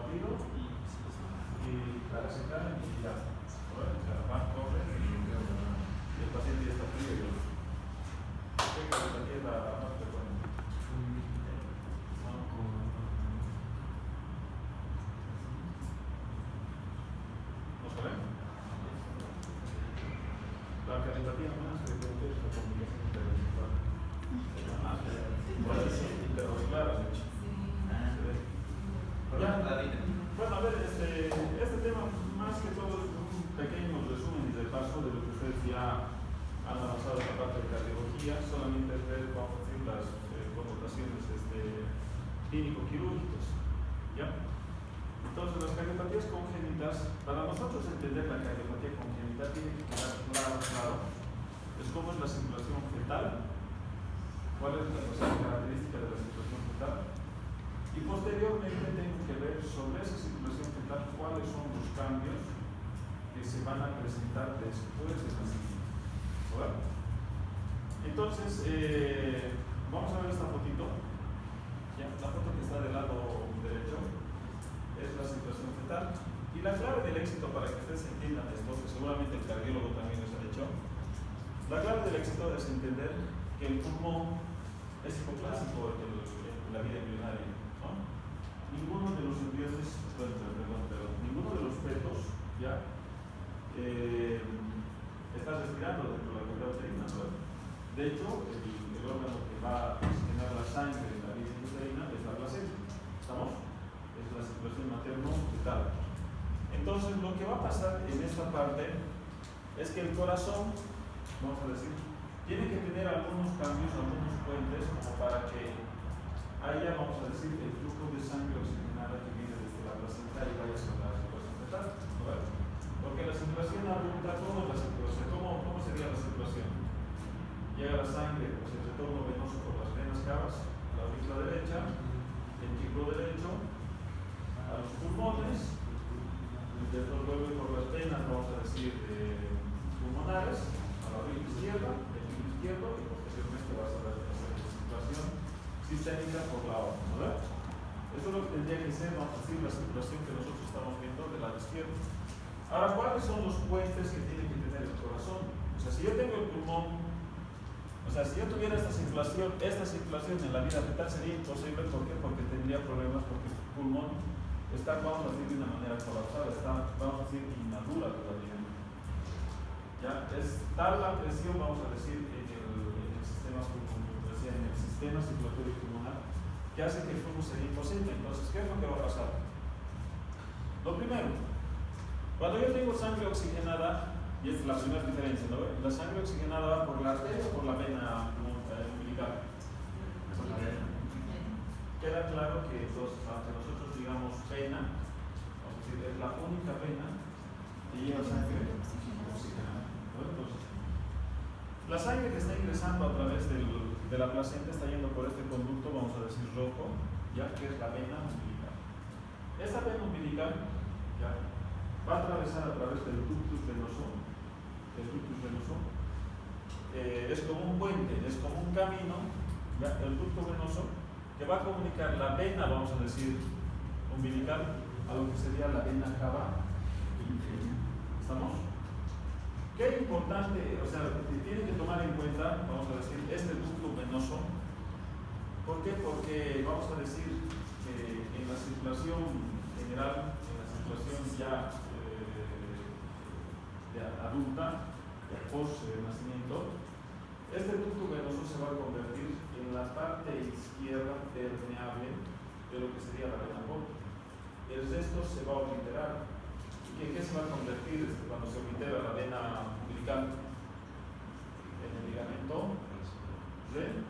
partido y para sentar y ya. Bueno, o sea, van, corren y el paciente ya está frío y yo. ¿Qué calentadía es la más frecuente? ¿No saben? La calentadía más frecuente es la comunicación intervisual. Intervisual, has dicho. Ya. Bueno, a ver, este tema más que todo es un pequeño resumen y repaso de lo que ustedes ya han avanzado en la parte de cardiología, solamente ver, vamos a decir, las connotaciones clínico-quirúrgicas. ¿Ya? Entonces, las cardiopatías congénitas, para nosotros entender la cardiopatía congénita, tiene que quedar claro, es cómo es la circulación fetal, cuál es la característica de la circulación fetal, y posteriormente tengo que ver sobre esa circulación fetal cuáles son los cambios que se van a presentar después del nacimiento. ¿Verdad? Entonces, vamos a ver esta fotito. ¿Ya? La foto que está del lado derecho es la circulación fetal. Y la clave del éxito, para que ustedes entiendan esto, que seguramente el cardiólogo también les ha dicho, la clave del éxito es entender que el pulmón es hipoplásico en la vida embrionaria. Ninguno de los embriones, ninguno de los fetos ya está respirando dentro de la cavidad uterina, ¿no? De hecho, el órgano que va a oxigenar la sangre en la vida uterina es la placenta. ¿Estamos? Es la circulación materno-fetal. Entonces, lo que va a pasar en esta parte es que el corazón, vamos a decir, tiene que tener algunos cambios, algunos puentes, como para que haya, vamos a decir, el flujo de sangre oxigenada que viene desde la placenta y vaya hacia la circulación fetal. ¿No? Porque la circulación adulta, ¿cómo es la circulación? ¿Cómo sería la circulación? Llega la sangre, pues el retorno venoso por las venas cavas, a la aurícula derecha, el ventículo derecho, a los pulmones, y luego por las venas, vamos a decir, pulmonares, a la aurícula izquierda, el ventículo izquierdo, y posteriormente vas a ver la circulación sistémica por la aorta, ¿verdad? Eso es lo que tendría que ser, vamos a decir, la circulación que nosotros estamos viendo del lado izquierdo. Ahora, ¿cuáles son los puentes que tiene que tener el corazón? O sea, si yo tengo el pulmón, o sea, si yo tuviera esta circulación en la vida fetal sería imposible. ¿Por qué? Porque tendría problemas, porque el pulmón está, vamos a decir, de una manera colapsada, está, vamos a decir, inmadura todavía. Ya, es tal la presión, vamos a decir, en el sistema pulmonar, en el sistema circulatorio pulmonar, que hace que el flujo sería imposible. Entonces, ¿qué es lo que va a pasar? Lo primero, cuando yo tengo sangre oxigenada, y esta es la primera diferencia, ¿no? La sangre oxigenada va por la arteria o por la vena umbilical. Queda claro que entonces, aunque nosotros digamos vena, vamos a decir, es la única vena que lleva sangre oxigenada. ¿No? Entonces, la sangre que está ingresando a través de la placenta está yendo por este conducto, vamos a decir rojo, ya que es la vena umbilical. Esta vena umbilical ya va a atravesar a través del ductus venoso. El ductus venoso es como un puente, es como un camino, ¿ya? El ducto venoso que va a comunicar la vena, vamos a decir, umbilical a lo que sería la vena cava inferior. ¿Estamos? Qué importante, o sea, tienen que tomar en cuenta, vamos a decir, este ducto venoso. ¿Por qué? Porque vamos a decir que en la circulación general, en la circulación ya adulta, post nacimiento, este ducto venoso se va a convertir en la parte izquierda permeable de lo que sería la vena porta. El resto se va a obliterar. ¿Y en qué se va a convertir cuando se oblitera la vena umbilical? En el ligamento redondo.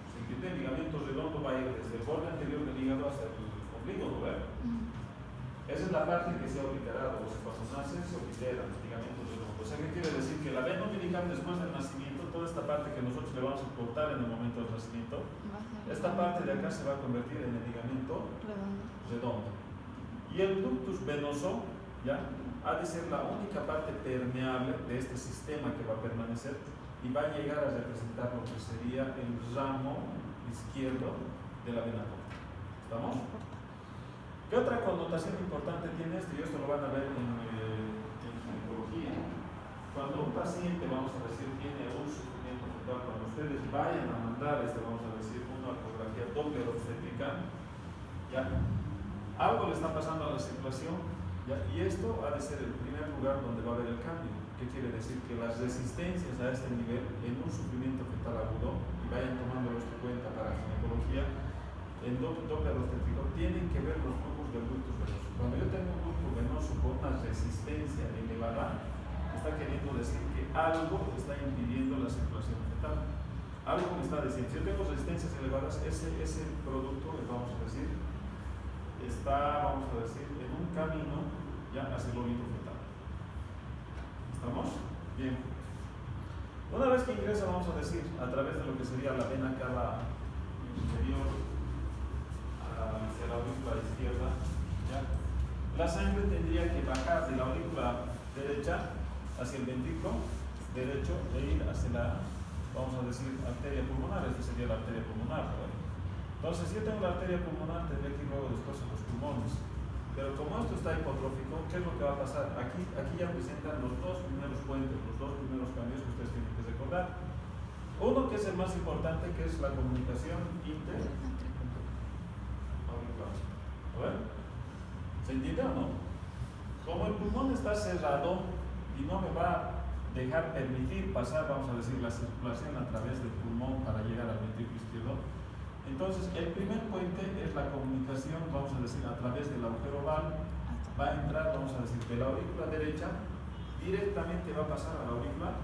Si el ligamento redondo va a ir desde el borde anterior del hígado hasta el ombligo, ¿no ve? Esa es la parte que se ha obliterado. O sea, cuando nace se oblitera el ligamento redondo. O sea, ¿qué quiere decir? Que la vena umbilical después del nacimiento, toda esta parte que nosotros le vamos a cortar en el momento del nacimiento, esta parte de acá se va a convertir en el ligamento redondo. Y el ductus venoso, ¿ya? Ha de ser la única parte permeable de este sistema que va a permanecer y va a llegar a representar lo que sería el ramo izquierdo de la vena porta. ¿Estamos? ¿Qué otra connotación importante tiene esto? Y esto lo van a ver en ginecología. Cuando un paciente, vamos a decir, tiene un sufrimiento fetal, cuando ustedes vayan a mandar, vamos a decir, una ecografía Doppler obstétrica, ya, algo le está pasando a la circulación, ya, y esto ha de ser el primer lugar donde va a haber el cambio. ¿Qué quiere decir? Que las resistencias a este nivel en un sufrimiento fetal agudo, y vayan tomando esto en cuenta para ginecología, en Doppler obstétrico, tienen que ver los flujos del ductus venoso. Cuando yo tengo un ducto venoso con una resistencia elevada, está queriendo decir que algo está impidiendo la circulación fetal. Algo me está diciendo, si yo tengo resistencias elevadas, ese producto, vamos a decir, está, vamos a decir, en un camino ya hacia el óbito fetal. ¿Estamos? Bien. Una vez que ingresa, vamos a decir, a través de lo que sería la vena cava inferior hacia la aurícula izquierda, ¿ya? La sangre tendría que bajar de la aurícula derecha hacia el ventrículo derecho e ir hacia la, vamos a decir, arteria pulmonar. Esta sería la arteria pulmonar, ¿verdad? Entonces, si yo tengo la arteria pulmonar, tendría que ir luego después a los pulmones. Pero como esto está hipotrófico, ¿qué es lo que va a pasar? Aquí ya presentan los dos primeros puentes, los dos primeros cambios que ustedes tienen que recordar. Uno que es el más importante, que es la comunicación interauricular. ¿A ver? ¿Se entiende o no? Como el pulmón está cerrado y no me va a dejar permitir pasar, vamos a decir, la circulación a través del pulmón para llegar al ventrículo izquierdo, entonces el primer puente es la comunicación, vamos a decir, a través del agujero oval, va a entrar, vamos a decir, de la aurícula derecha, directamente va a pasar a la aurícula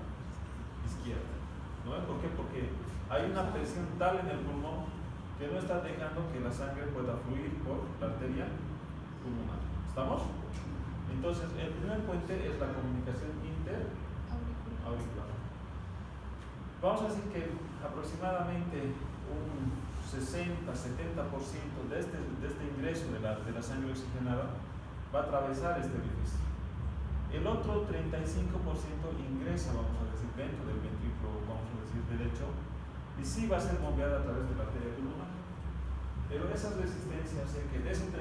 izquierda. ¿No? ¿Por qué? Porque hay una presión tal en el pulmón que no está dejando que la sangre pueda fluir por la arteria pulmonar. ¿Estamos? Entonces, el primer puente es la comunicación interauricular. Vamos a decir que aproximadamente un 60-70% de este ingreso de la sangre oxigenada va a atravesar este orificio. El otro 35% ingresa, vamos a decir, dentro del ventrículo, vamos a decir, derecho, y sí va a ser bombeada a través de la arteria pulmonar. Pero esas resistencias hace que de ese 35%,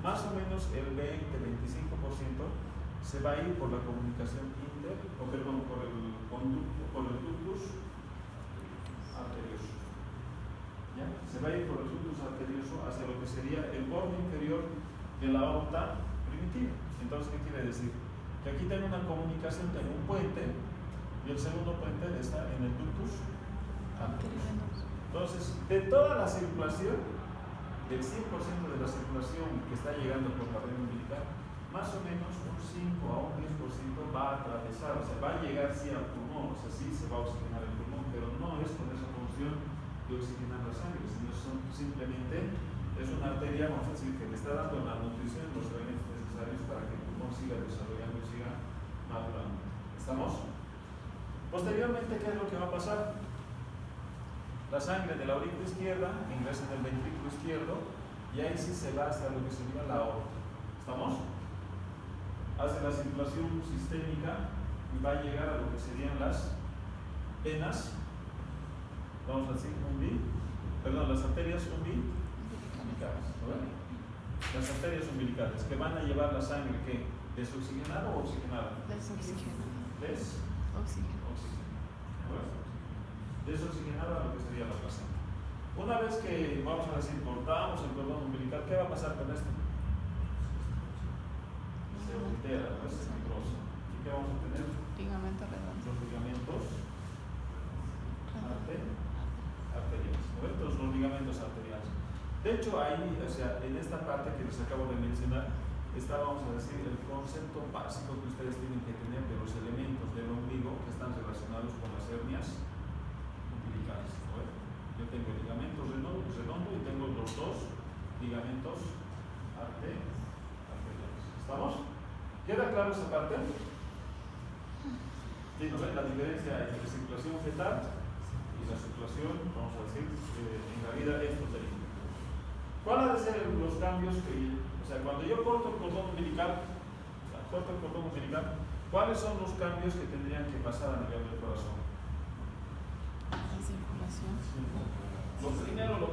más o menos el 20-25% se va a ir por la comunicación por el ductus arterioso. ¿Ya? Se va a ir por el ductus arterioso hacia lo que sería el borde inferior de la aorta primitiva. Entonces, ¿qué quiere decir? Que aquí tengo una comunicación, tengo un puente, y el segundo puente está en el ductus arterioso. Entonces, de toda la circulación, del 100% de la circulación que está llegando por la vena umbilical, más o menos un 5 a un 10% va a atravesar, o sea, va a llegar sí al pulmón, o sea, sí se va a oxigenar el pulmón, pero no es con esa función de oxigenar la sangre, sino simplemente es una arteria, vamos a decir, que le está dando la nutrición, los elementos necesarios para que el pulmón siga desarrollando y siga madurando. ¿Estamos? Posteriormente, ¿qué es lo que va a pasar? La sangre de la aurícula izquierda ingresa en el ventrículo izquierdo y ahí sí se va hasta lo que sería la aorta. ¿Estamos? Hace la circulación sistémica y va a llegar a lo que serían las venas, vamos a decir, las arterias umbilicales. ¿No ven? Las arterias umbilicales que van a llevar la sangre, ¿qué? ¿Desoxigenada o oxigenada? Desoxigenada. Desoxigenada a lo que sería la placenta. Una vez que, vamos a decir, cortamos el cordón umbilical, ¿qué va a pasar con esto? Se altera, ¿no? Es fibroso. ¿Y qué vamos a tener? Ligamento redondo. Los ligamentos arteriales. Entonces, los ligamentos arteriales. De hecho, ahí, o sea, en esta parte que les acabo de mencionar, está, vamos a decir, el concepto básico que ustedes tienen que tener de los elementos del ombligo que están relacionados con las hernias umbilicales. ¿No? Yo tengo el ligamento redondo y tengo los dos ligamentos arteriales. ¿Estamos? ¿Queda claro esa parte? ¿Sí, no ven la diferencia entre circulación fetal y la circulación, vamos a decir, en la vida extrauterina? ¿Cuál ha de ser los cambios que, o sea, cuando yo corto el cordón umbilical, ¿cuáles son los cambios que tendrían que pasar a nivel del corazón? La circulación. Lo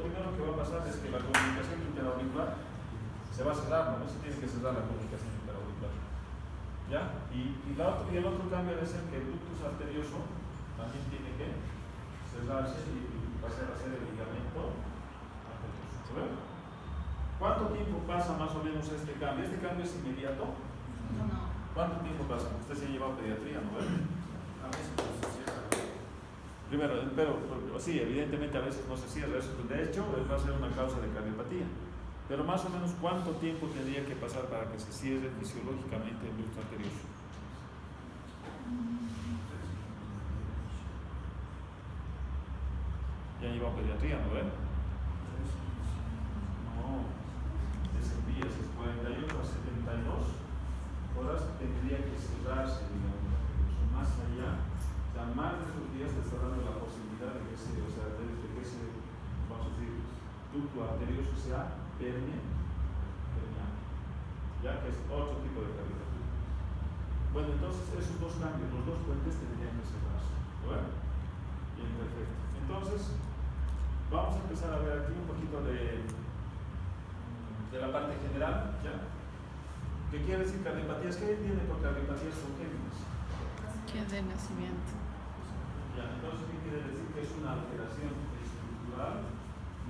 primero que va a pasar es que la comunicación interauricular se va a cerrar, ¿no? Se tiene que cerrar la comunicación interauricular. ¿Ya? Y el otro cambio es el que el ductus arterioso también tiene que cerrarse y pasar a ser el ligamento arterioso. ¿Ve? ¿Cuánto tiempo pasa más o menos este cambio? ¿Este cambio es inmediato? No. ¿Cuánto tiempo pasa? Usted se ha llevado pediatría, ¿no? A veces no se cierra. Primero, pero sí, evidentemente a veces no se cierra. De hecho, va a ser una causa de cardiopatía. Pero más o menos, ¿cuánto tiempo tendría que pasar para que se cierre fisiológicamente el ducto arterioso? Ya lleva pediatría, ¿no ven? No, es en días, es 48 a 72 horas tendría que cerrarse, digamos, más allá. O sea, más de esos días te está dando la posibilidad de que ese, vamos a decir, ducto arterioso sea permeable, ya que es otro tipo de cardiopatía. Bueno, entonces esos dos cambios, los dos puentes tendrían que cerrarse. Bueno, bien, perfecto. Entonces, vamos a empezar a ver aquí un poquito de la parte general, ¿ya? ¿Qué quiere decir cardiopatías? ¿Qué viene por cardiopatías congénitas? Que de nacimiento. Ya, entonces, ¿qué quiere decir? Que es una alteración estructural,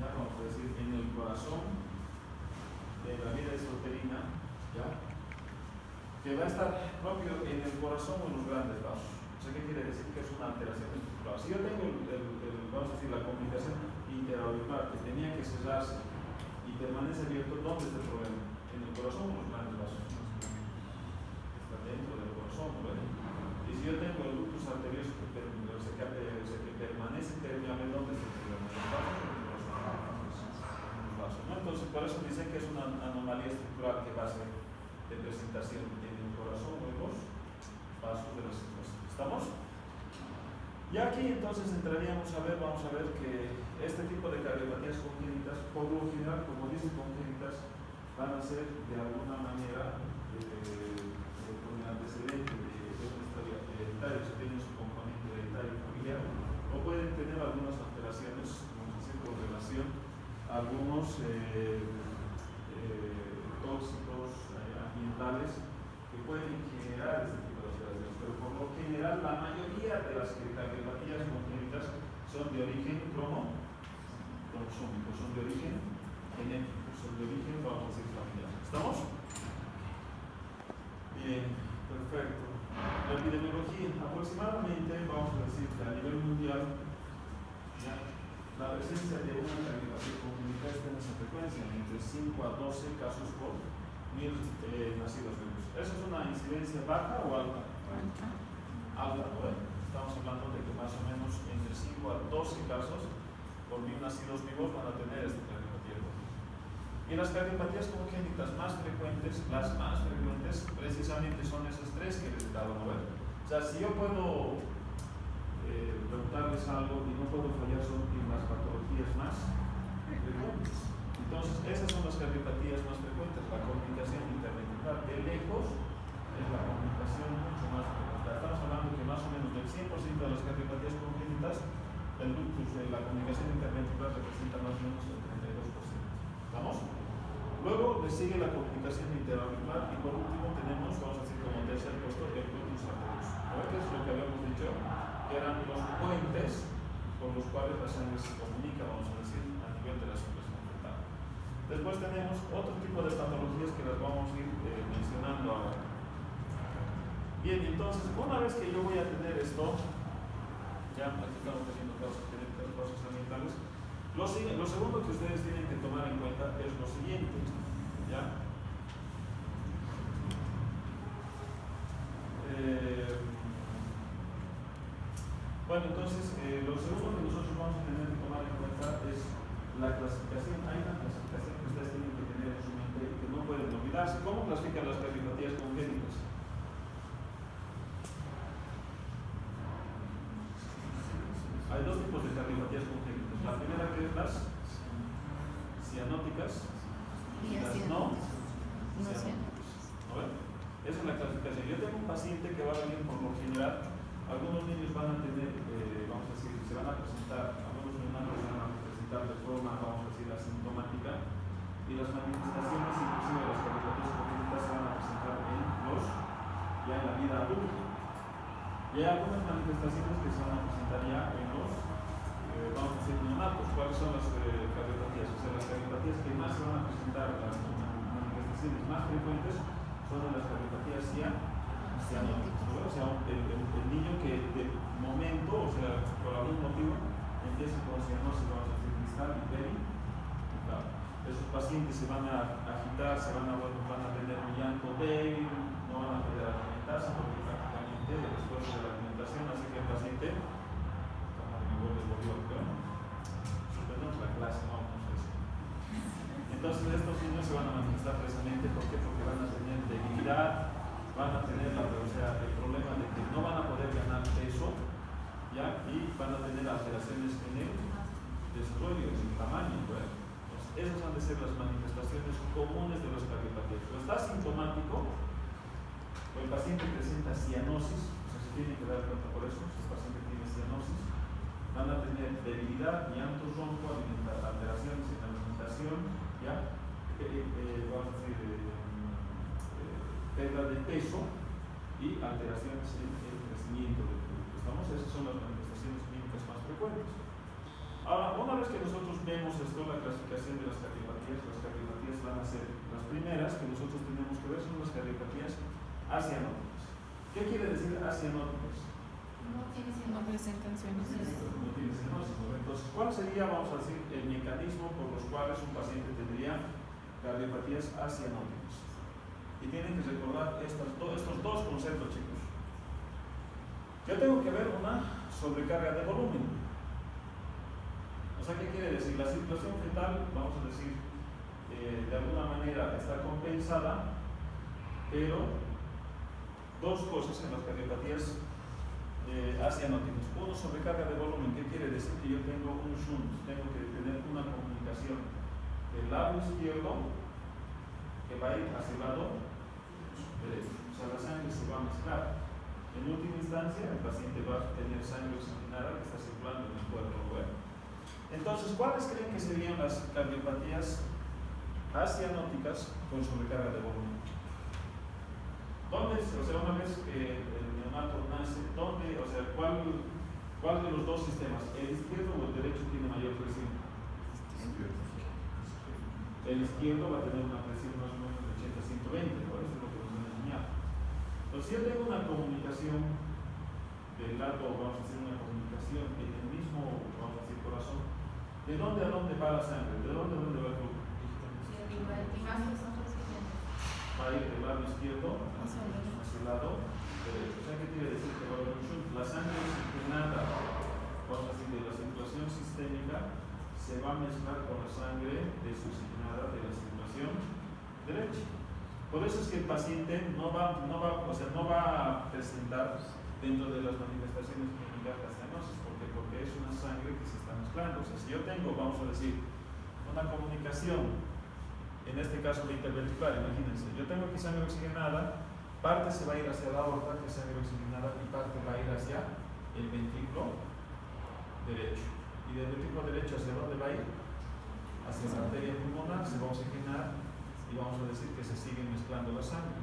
ya vamos a decir, en el corazón de la vía extrauterina, ¿ya? Que va a estar propio en el corazón o en los grandes vasos. O sea, ¿qué quiere decir? Que es una alteración estructural. Si yo tengo vamos a decir, la comunicación interauricular que tenía que cerrarse y permanece abierto, ¿dónde está el problema? ¿En el corazón o en los grandes vasos? Está dentro del corazón, ¿no? Y si yo tengo el ductus arterioso que permanece permeable, ¿dónde está el problema? ¿En los vasos o en los vasos? ¿No? Entonces, por eso dicen que es una anomalía estructural que va a ser de presentación en el corazón o en los vasos de la circulación. ¿Estamos? Y aquí entonces entraríamos a ver, vamos a ver que este tipo de cardiopatías congénitas, por lo general, como dicen congénitas, van a ser de alguna manera con el antecedente de una historia hereditaria, o sea, tienen su componente hereditario familiar, o pueden tener algunas alteraciones, vamos a decir, con relación a algunos tóxicos ambientales que pueden generar este tipo de alteraciones. Pero por lo general, la mayoría de las cardiopatías congénitas son de origen cromosómico, son de origen genético, son de origen, vamos a decir, familiar. ¿Estamos? Bien, perfecto. La epidemiología, aproximadamente, vamos a decir que a nivel mundial, ya, la presencia de una cardiopatía congénita está en esa frecuencia, entre 5 a 12 casos por 1000 nacidos vivos. ¿Eso es una incidencia baja o alta? Alta, ¿no? Estamos hablando de que más o menos entre 5 a 12 casos por 1000 nacidos vivos van a tener esta cardiopatía congénita. Y las cardiopatías congénitas más frecuentes, las más frecuentes, precisamente son esas tres que les he dado a ver. O sea, si yo puedo preguntarles algo y no puedo fallar son en las patologías más frecuentes. Entonces, esas son las cardiopatías más frecuentes. La comunicación interventricular de lejos es la comunicación mucho más frecuente. Estamos hablando que más o menos del 100% de las cardiopatías congénitas, el ductus de la comunicación interventricular representa más o menos el 32%. ¿Estamos? Luego le sigue la comunicación interauricular y por último tenemos, vamos a decir como tercer puesto, el ductus arterioso. ¿Qué es lo que habíamos dicho? Que eran los puentes por los cuales la sangre se comunica, vamos a decir, a nivel de la circulación fetal. Después tenemos otro tipo de patologías que las vamos a ir mencionando ahora. Bien, entonces, una vez que yo voy a tener esto, ya aquí estamos teniendo causas genéticas, causas ambientales, lo segundo que ustedes tienen que tomar en cuenta es lo siguiente, ¿ya? Bueno, entonces, lo segundo que nosotros vamos a tener que tomar en cuenta es la clasificación. Hay una clasificación que ustedes tienen que tener en su mente y que no pueden olvidarse. ¿Cómo clasifican las cardiopatías congénitas? Hay dos tipos de cardiopatías congénitas. La primera que es las cianóticas y las no cianóticas. ¿No ven? Esa es la clasificación. Yo tengo un paciente que va a venir por lo general. Algunos niños van a tener, vamos a decir, se van a presentar, algunos neonatos se van a presentar de forma, vamos a decir, asintomática, y las manifestaciones, inclusive las cardiopatías congénitas, se van a presentar ya en la vida adulta. Y hay algunas manifestaciones que se van a presentar ya en los, vamos a decir, neonatos. ¿Cuáles son las cardiopatías? O sea, las cardiopatías que más se van a presentar, las manifestaciones más frecuentes, son en las cardiopatías cianóticas. O sea, el niño que de momento, o sea, por algún motivo, empieza con cianosis, vamos a decir, cristal y peri. Claro. Esos pacientes se van a agitar, van a tener un llanto débil, no van a poder alimentarse porque prácticamente el esfuerzo de la alimentación hace que el paciente, suspendemos la clase, no vamos a decir. Entonces estos niños se van a manifestar precisamente porque van a tener debilidad, van a tener el problema de que no van a poder ganar peso, ¿ya? Y van a tener alteraciones en el desarrollo, en el tamaño, ¿verdad? Esas han de ser las manifestaciones comunes de los cardiopatías. Pero está sintomático, o el paciente presenta cianosis, o sea, se tiene que dar cuenta por eso, si el paciente tiene cianosis, van a tener debilidad, llanto ronco, alteraciones en la alimentación, ¿ya? Vamos a decir, pérdida de peso y alteraciones en el crecimiento del producto. Esas son las manifestaciones clínicas más frecuentes. Ahora, una vez que nosotros vemos esto, la clasificación de las cardiopatías van a ser las primeras que nosotros tenemos que ver, son las cardiopatías asianóticas. ¿Qué quiere decir asianóticas? No presentan cianosis. No tiene cianosis. Entonces, ¿cuál sería, vamos a decir, el mecanismo por los cuales un paciente tendría cardiopatías asianóticas? Y tienen que recordar estos dos conceptos, chicos. Yo tengo que ver una sobrecarga de volumen. O sea, ¿qué quiere decir? La circulación fetal, vamos a decir, de alguna manera está compensada, pero dos cosas en las cardiopatías asianóticas. Uno, sobrecarga de volumen. ¿Qué quiere decir? Que yo tengo un shunt, tengo que tener una comunicación del lado izquierdo que va a ir hacia el lado derecho. O sea, la sangre se va a mezclar. En última instancia, el paciente va a tener sangre oxigenada que está circulando en el cuerpo. Bueno. Entonces, ¿cuáles creen que serían las cardiopatías asianóticas con sobrecarga de volumen? ¿Dónde, o sea, una vez que el neonato nace, dónde, o sea, cuál de los dos sistemas, el izquierdo o el derecho, tiene mayor presión? El izquierdo va a tener una presión más o menos de 80-120, por eso es lo que nos han enseñado. Entonces, si yo tengo una comunicación del lado, vamos a decir, una comunicación en el mismo, vamos a decir, corazón, ¿de dónde a dónde va la sangre? ¿De dónde a dónde va el flujo? Va a ir del lado izquierdo hacia el lado derecho. O sea, ¿qué quiere decir? Que va a haber un shunt. La sangre oxigenada, vamos a decir, de la circulación sistémica, se va a mezclar con la sangre desoxigenada de la circulación derecha. Por eso es que el paciente no va a presentar dentro de las manifestaciones clínicas la cianosis. ¿Por qué? Porque es una sangre que se está mezclando. O sea, si yo tengo, vamos a decir, una comunicación, en este caso la interventricular, imagínense, yo tengo aquí sangre oxigenada, parte se va a ir hacia la aorta, que es sangre oxigenada, y parte va a ir hacia el ventrículo derecho. Y del ventrículo derecho, ¿hacia dónde va a ir? Hacia la arteria pulmonar, se va a oxigenar y vamos a decir que se sigue mezclando la sangre.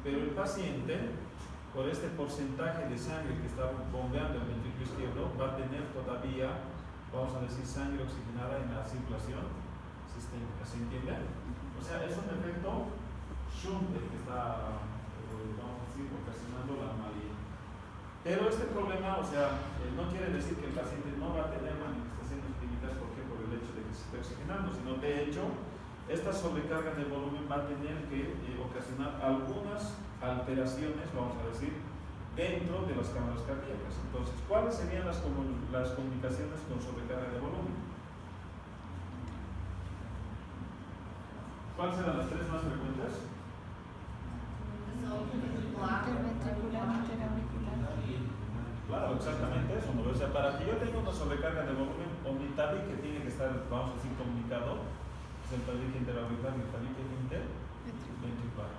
Pero el paciente, por este porcentaje de sangre que está bombeando el ventrículo izquierdo, va a tener todavía, vamos a decir, sangre oxigenada en la circulación sistémica. ¿Se entiende? O sea, es un efecto shunt el que está, vamos a decir, ocasionando la anomalía. Pero este problema, o sea, no quiere decir que el paciente no va a tener manifestaciones clínicas, ¿por qué? Por el hecho de que se esté oxigenando, sino de hecho, esta sobrecarga de volumen va a tener que ocasionar algunas alteraciones, vamos a decir, dentro de las cámaras cardíacas. Entonces, ¿cuáles serían las comunicaciones con sobrecarga de volumen? ¿Cuáles eran las tres más frecuentes? Interventricular, interauricular. Claro, exactamente eso, ¿no? O sea, para que yo tenga una sobrecarga de volumen, o mi tabique que tiene que estar, vamos a decir, comunicado, es el tabique interauricular y el tabique interventricular.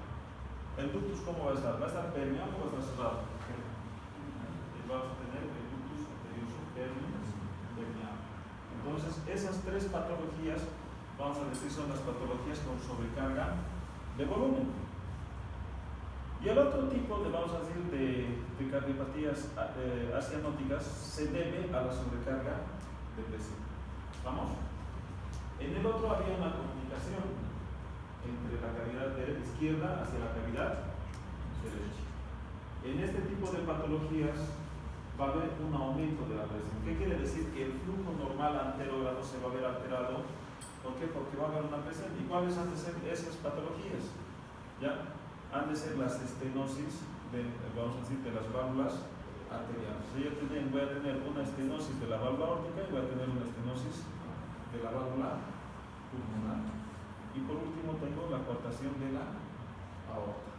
¿El ductus cómo va a estar? ¿Va a estar permeado o va a estar cerrado? Vamos a tener el ductus anterior subterráneo permeado. Entonces, esas tres patologías, vamos a decir, son las patologías con sobrecarga de volumen. Y el otro tipo de, vamos a decir, de cardiopatías asianóticas se debe a la sobrecarga de presión. ¿Vamos? En el otro había una comunicación entre la cavidad izquierda hacia la cavidad derecha. En este tipo de patologías va a haber un aumento de la presión. ¿Qué quiere decir? Que el flujo normal anterógrado se va a ver alterado. ¿Por qué? Porque va a haber una presión. ¿Y cuáles han de ser esas patologías? ¿Ya? Han de ser las estenosis vamos a decir, de las válvulas arteriales. Si yo voy a tener una estenosis de la válvula aórtica y voy a tener una estenosis de la válvula pulmonar. Y por último tengo la coartación de la aorta.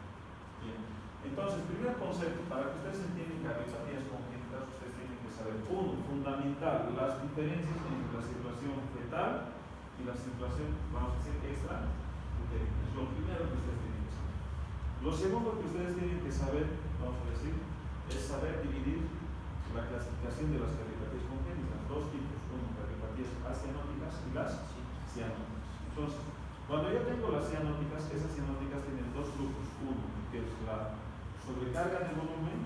Bien. Entonces, primer concepto, para que ustedes entiendan cardiopatías congénitas, ustedes tienen que saber, uno, fundamental, las diferencias entre la circulación fetal y la circulación, vamos a decir, extrauterina. Es lo primero que ustedes tienen que saber. Lo segundo que ustedes tienen que saber, vamos a decir, es saber dividir la clasificación de las cardiopatías congénitas. Dos tipos, uno, cardiopatías asianóticas y las cianóticas. Entonces, cuando yo tengo las cianóticas, esas cianóticas tienen dos grupos. Uno, que es la sobrecarga de volumen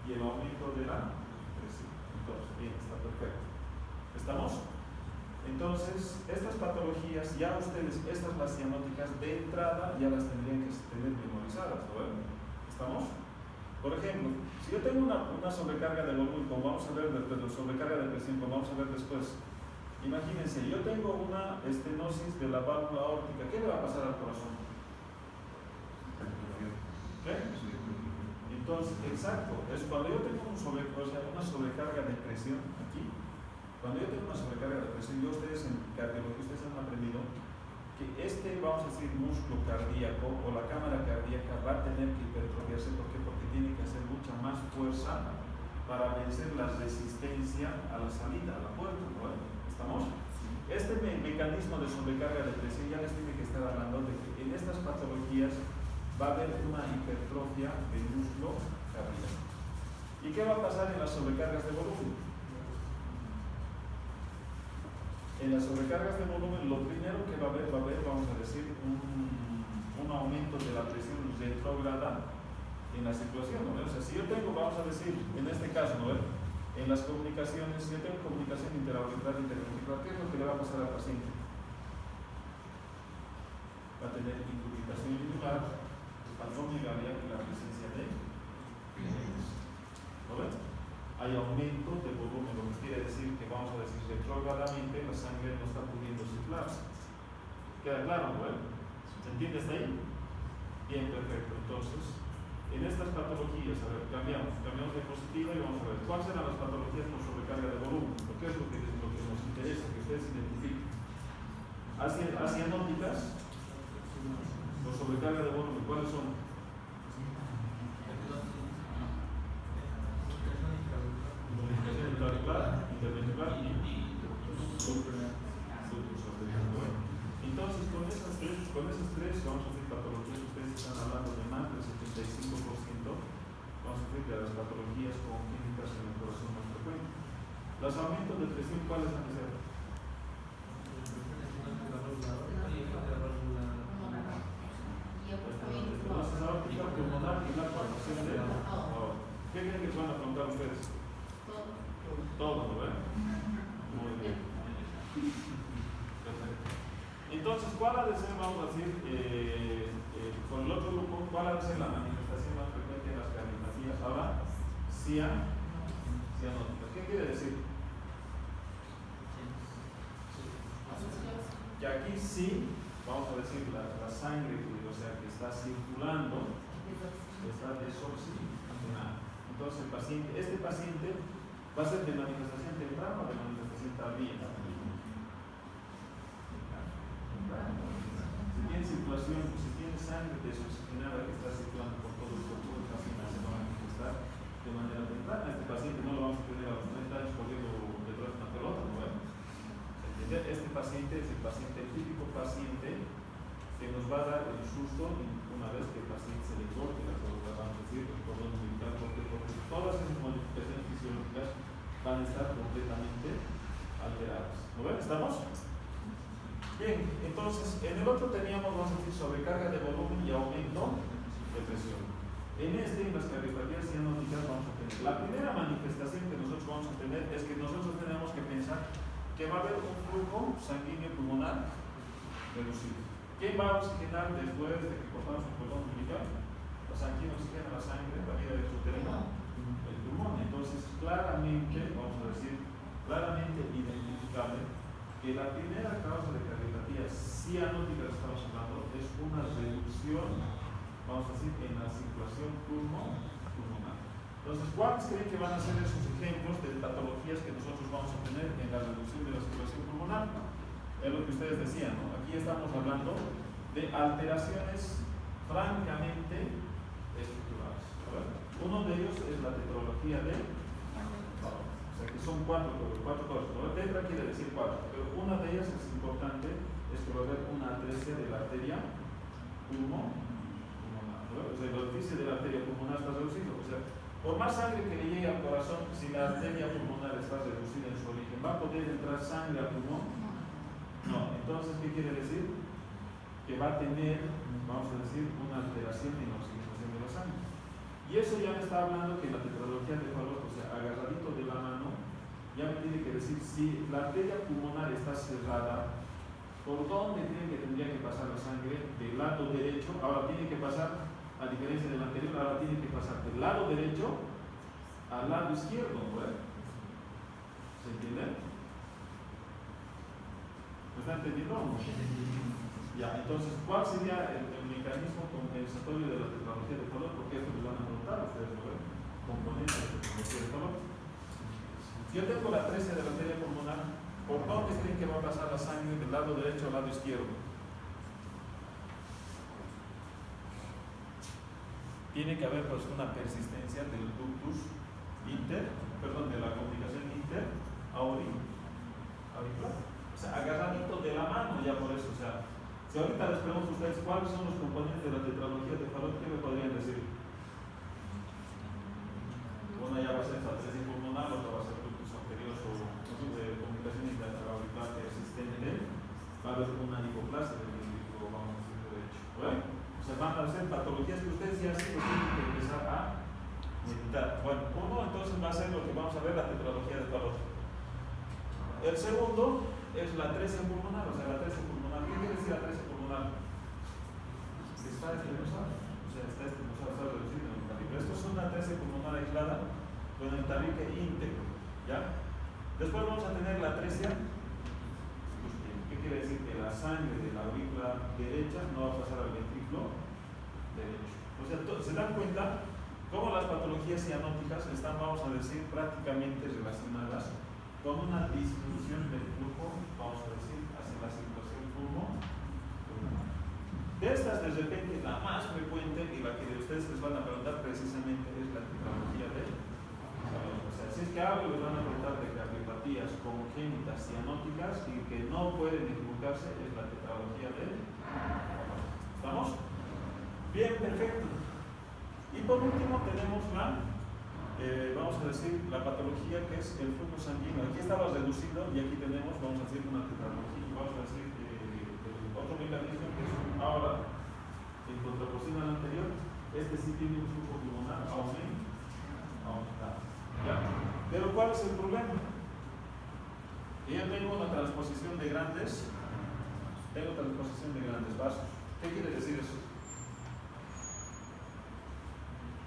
y el aumento de la presión. Entonces, bien, está perfecto. ¿Estamos? Entonces, estas patologías, ya ustedes, estas las cianóticas de entrada, ya las tendrían que tener memorizadas, ¿no? ¿Estamos? Por ejemplo, si yo tengo una sobrecarga de volumen, como vamos a ver después, sobrecarga de presión, como vamos a ver después, imagínense, yo tengo una estenosis de la válvula aórtica, ¿qué le va a pasar al corazón? ¿Qué? Entonces, exacto, es cuando yo tengo una sobrecarga de presión aquí, cuando yo tengo una sobrecarga de presión, ustedes en cardiología ustedes han aprendido que vamos a decir, músculo cardíaco o la cámara cardíaca va a tener que hipertrofiarse. ¿Por qué? Porque tiene que hacer mucha más fuerza para vencer la resistencia a la salida, a la puerta, ¿no? ¿Estamos? Este mecanismo de sobrecarga de presión ya les tiene que estar hablando de que en estas patologías va a haber una hipertrofia del músculo cardíaco. ¿Y qué va a pasar en las sobrecargas de volumen? En las sobrecargas de volumen, lo primero que va a haber, vamos a decir, un aumento de la presión retrógrada en la circulación, ¿no? O sea, si yo tengo, vamos a decir, en este caso, ¿no? En las comunicaciones, si yo tengo comunicación interauricular, interventricular, ¿qué es lo que le va a pasar al paciente? Va a tener incurvitación yugular, hepatomegalia y la presencia de ¿no ven? Hay aumento de volumen, lo que quiere decir que, vamos a decir, retrógradamente la sangre no está pudiendo circular. ¿Queda claro, no? ¿Se entiende hasta ahí? Bien, perfecto. Entonces, en estas patologías, a ver, cambiamos diapositiva y vamos a ver cuáles serán las patologías con sobrecarga de volumen, porque es lo que nos interesa que ustedes identifiquen. Asianóticas con sobrecarga de volumen, ¿cuáles son? Interventricular y entonces con esas tres vamos a decir patologías, ustedes están hablando de más del 75%, vamos a decir de las patologías congénitas en el corazón más frecuentes. Los aumentos de presión, ¿cuáles han de ser? Entonces aórtica, pulmonar y la coartación de la aorta. ¿Qué creen que van a afrontar ustedes? Todo, ¿no ven? Muy bien. Perfecto. Entonces, ¿cuál ha de ser, vamos a decir, con el otro grupo, cuál ha de ser la manifestación más frecuente en las cardiopatías? Ahora, cianóticas. ¿Qué quiere decir? Que aquí sí, vamos a decir, la sangre, o sea, que está circulando, está desoxigenada. Entonces, este paciente va a ser de manifestación temprana o de manifestación tardía. Si tiene circulación, si tiene sangre desoxigenada que está circulando por todo el cuerpo, el paciente se va a manifestar de manera temprana. Este paciente no lo vamos a tener a los 30 años corriendo detrás de una pelota, ¿no? Este paciente es el típico paciente que nos va a dar el susto una vez que el paciente se le corte la columna, vamos a decir, el cordón umbilical, porque todas esas modificaciones fisiológicas van a estar completamente alteradas. ¿No ves? ¿Estamos? Bien, entonces en el otro teníamos, vamos a decir, sobrecarga de volumen y aumento de presión. En este, en las cardiopatías cianóticas, vamos a tener la primera manifestación que nosotros vamos a tener es que nosotros tenemos que pensar que va a haber un flujo sanguíneo pulmonar reducido. ¿Quién va a oxigenar después de que cortamos un cordón umbilical? ¿Quién oxigena la sangre, la vía exuterina? El pulmón. Entonces, claramente, vamos a decir, claramente identificable que la primera causa de cardiopatía cianótica que estamos hablando es una reducción, vamos a decir, en la circulación pulmonar. Entonces, ¿cuáles creen que van a ser esos ejemplos de patologías que nosotros vamos a tener en la reducción de la circulación pulmonar? Es lo que ustedes decían, ¿no? Aquí estamos hablando de alteraciones francamente estructurales. Uno de ellos es la tetralogía de Fallot. O sea que son cuatro cosas. Tetra quiere decir cuatro, pero una de ellas es importante, es que va a haber una atresia de la arteria pulmonar. O sea, el orificio de la arteria pulmonar está reducido. O sea, por más sangre que le llegue al corazón, si la arteria pulmonar está reducida en su origen, ¿va a poder entrar sangre al pulmón? No. Entonces, ¿qué quiere decir? Que va a tener, vamos a decir, una alteración en la oxigenación de la sangre. Y eso ya me está hablando que la tetralogía de Fallot, o sea, agarradito de la mano, ya me tiene que decir si la arteria pulmonar está cerrada, ¿por dónde tendría que pasar la sangre? Del lado derecho, ahora tiene que pasar, a diferencia del anterior, ahora tiene que pasar del lado derecho al lado izquierdo, ¿no? ¿Se entiende? ¿Me está entendiendo o no? Ya, entonces, ¿cuál sería el mecanismo compensatorio de la tetralogía de Fallot? Porque esto lo van a notar ustedes, ¿no? Componentes de la tetralogía de Fallot. Si yo tengo la atresia de la arteria pulmonar, ¿por dónde creen que va a pasar la sangre del lado derecho al lado izquierdo? Tiene que haber pues una persistencia del ductus de la comunicación auricular. O sea, agarradito de la mano ya por eso. O sea, si ahorita les pregunto a ustedes cuáles son los componentes de la tetralogía de Fallot, ¿qué me podrían decir? Una ya va a ser atresia pulmonar, otra va a ser ductus anterior o de comunicación interauricular persistente. Va a haber una hipoplasia del individuo, vamos a decir, derecho. ¿Bueno? O sea, van a ser patologías que ustedes ya sí tienen que empezar a meditar. Bueno, uno entonces va a ser lo que vamos a ver, la tetralogía de Fallot. El segundo es la atresia pulmonar, o sea, la atresia pulmonar. ¿Qué quiere decir atresia pulmonar? Está estenosada, o sea, está estenosada, está reducida en el tabique. Esto es una atresia pulmonar aislada con el tabique íntegro, ¿ya? Después vamos a tener la atresia. ¿Qué quiere decir? Que la sangre de la aurícula derecha no va a pasar al ventrículo derecho. O sea, ¿se dan cuenta cómo las patologías cianóticas están, vamos a decir, prácticamente relacionadas con una disminución del flujo, vamos a decir, hacia la circulación pulmonar? De estas, de repente, la más frecuente y la que de ustedes les van a preguntar precisamente es la tetralogía de Fallot. O sea, si es que algo les van a preguntar de cardiopatías congénitas cianóticas y que no pueden equivocarse, es la tetralogía de Fallot. ¿Estamos? Bien, perfecto. Y por último tenemos vamos a decir, la patología que es el flujo sanguíneo. Aquí estaba reducido y aquí tenemos, vamos a decir, una tetralogía. Vamos a decir otro mecanismo que es ahora, en contraposición al anterior, este sí tiene un flujo pulmonar aumentado. ¿Ya? Pero ¿cuál es el problema? Que yo tengo una transposición de grandes vasos. ¿Qué quiere decir eso?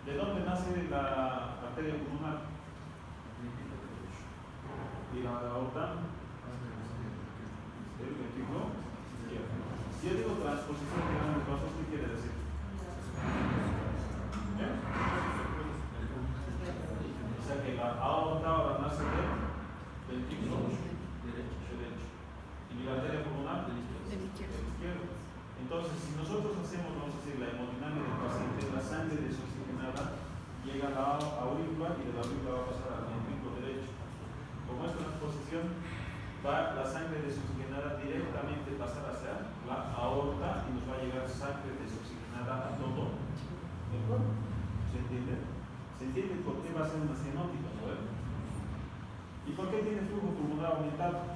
¿De dónde nace la arteria pulmonar? ¿Y la aorta? ¿El ventrículo? Si yo digo transposición de grandes vasos, ¿qué quiere decir? O sea que la aorta ahora nace del ventrículo derecho. ¿Y la arteria pulmonar? Del izquierdo. Entonces, si nosotros hacemos, vamos a decir, la hemodinamia del paciente, la sangre desoxigenada llega a la aurícula y de la aurícula va a pasar al ventrículo derecho. Como es transposición, va la sangre desoxigenada directamente pasar hacia la aorta y nos va a llegar sangre desoxigenada a todo el cuerpo. ¿Se entiende? ¿Se entiende por qué va a ser una cianótica? ¿No? ¿Y por qué tiene flujo pulmonar aumentado?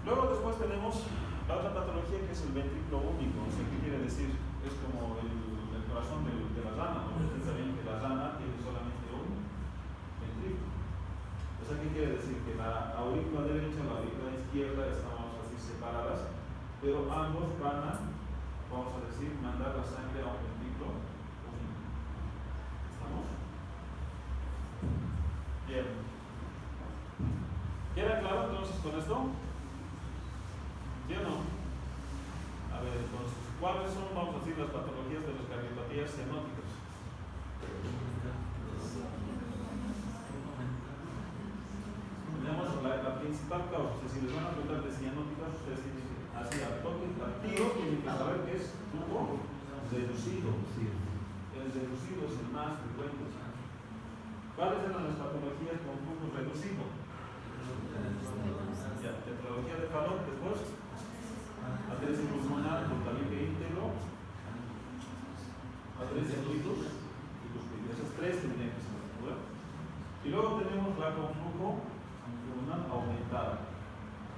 Luego después tenemos la otra patología que es el ventrículo único. O sea, ¿qué quiere decir? Es como el corazón de la rana, ¿no? Ustedes saben que la rana tiene solamente un ventrículo. O sea, ¿qué quiere decir? Que la aurícula derecha y la aurícula izquierda están, vamos a decir, separadas, pero ambos van a, vamos a decir, mandar la sangre a un ventrículo único. ¿Estamos? Bien. ¿Queda claro entonces con esto? ¿Sí o no? A ver, entonces, ¿cuáles son, vamos a decir, las patologías de las cardiopatías cianóticas? Tenemos la principal causa. O sea, si les van a preguntar de cianóticas, ustedes tienen que hacer al toque, al tiro, tienen que saber que es flujo reducido. El reducido es el más frecuente. ¿Cuáles eran las patologías con flujo reducido? Ya, tetralogía de Fallot, después atresia pulmonar por tabique íntegro, atresia ritus y cuspide. Esas tres tendrían que ser, ¿verdad? Y luego tenemos la con flujo pulmonar aumentada.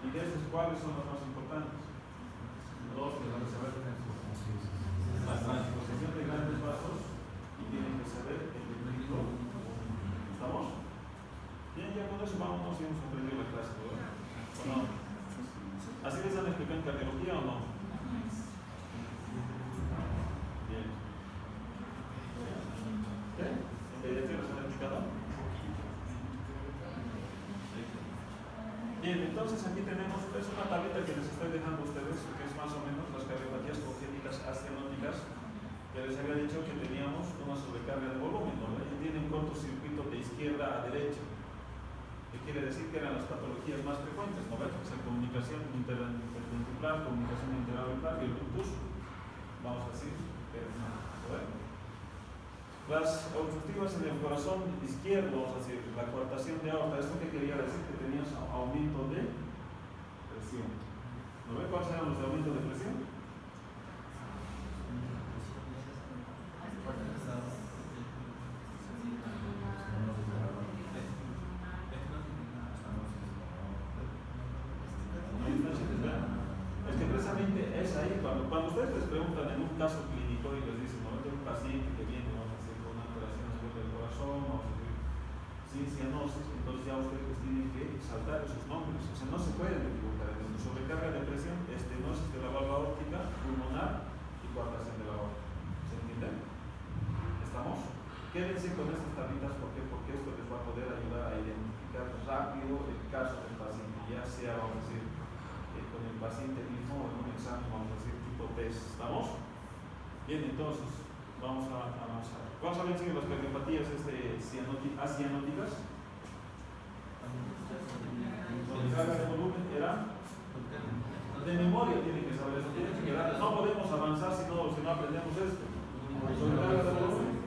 ¿Y de esas cuáles son las más importantes? Dos que van a saber. La transposición de grandes vasos y tienen que saber el ventrículo. ¿Estamos? Bien, ya con eso vamos y hemos aprendido la clase, ¿verdad? ¿O no? ¿Así les han explicado en cardiología o no? Bien. ¿Qué? ¿En pediatría les han explicado? Bien, entonces aquí tenemos, es una tablita que les estoy dejando a ustedes, que es más o menos las cardiopatías congénitas acianóticas, que les había dicho que teníamos una sobrecarga de volumen, ¿no? Y tienen cortocircuito de izquierda a derecha. ¿Qué quiere decir? Que eran las patologías más frecuentes, ¿no? O sea, comunicación interventricular, comunicación interauricular y el ductus, vamos a decir, ¿no? Las obstructivas en el corazón izquierdo, vamos a decir, la coartación de aorta, ¿esto qué quería decir? Que tenías aumento de presión. ¿No ven cuáles eran los de aumento de presión? Es que precisamente es ahí, cuando ustedes les preguntan en un caso clínico y les dicen, no, tengo un paciente que viene, vamos a decir, con una alteración del corazón, vamos a decir, sin cianosis, entonces ya ustedes tienen que saltar esos nombres, o sea, no se pueden equivocar. Sobrecarga de presión, estenosis de la valva aórtica, pulmonar y coartación de la aorta. ¿Se entiende? ¿Estamos? Quédense con estas tablitas, ¿por qué? Porque esto les va a poder ayudar a identificar rápido el caso del paciente, ya sea, vamos a decir, con el paciente mismo en un examen, vamos a decir, tipo test. ¿Estamos? Bien, entonces, vamos a avanzar. Vamos a ver si las cardiopatías acianóticas. Sobrecarga de volumen era de memoria, tienen que saber eso, tienen que quedar. No podemos avanzar si no aprendemos esto. Sobrecarga de volumen.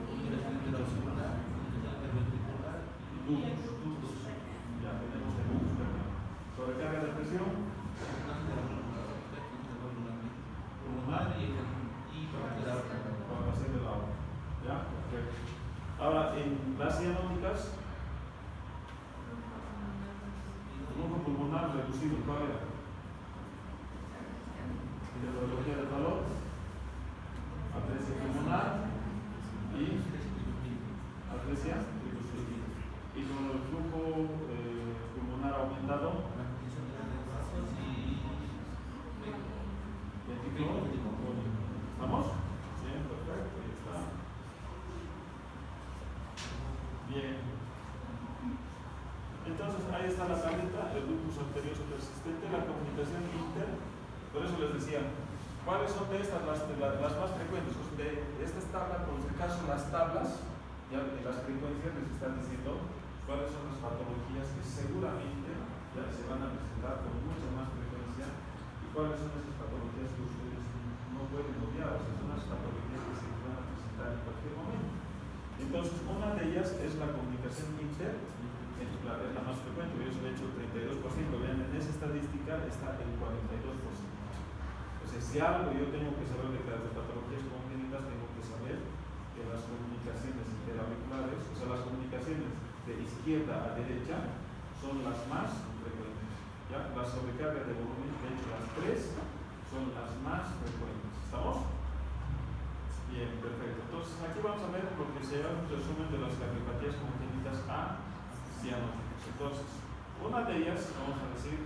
Ductus. Ya tenemos el ductus. Sobrecarga de presión. Pulmonar y coartación de la aorta. ¿Ya? Perfecto. Ahora, en las cianóticas, flujo pulmonar reducido, ¿cuál era? Tetralogía de Fallot, atresia pulmonar y atresia tricuspide. Y con el flujo pulmonar aumentado, ¿estamos? Bien, perfecto, ahí está. Bien. Entonces, ahí está la tablita, el ductus arterioso persistente, la comunicación inter. Por eso les decía, ¿cuáles son de estas las más frecuentes? Pues de estas tablas, por si acaso las tablas, ya de las frecuencias les están diciendo cuáles son las patologías que seguramente ya se van a presentar con mucha más frecuencia y cuáles son esas patologías que ustedes no pueden obviar, o sea, son las patologías que se van a presentar en cualquier momento. Entonces, una de ellas es la comunicación interventricular, es la más frecuente, yo he hecho el 32%, vean, en esa estadística está el 42%. O sea, si algo yo tengo que saber de las patologías congénitas, tengo que saber que las comunicaciones interauriculares, o sea, las comunicaciones de izquierda a derecha, son las más frecuentes. ¿ya? La sobrecarga de volumen, de hecho, las tres son las más frecuentes. ¿Estamos? Bien, perfecto. Entonces, aquí vamos a ver lo que se llama un resumen de las cardiopatías congénitas cianóticas. Entonces, una de ellas, vamos a decir,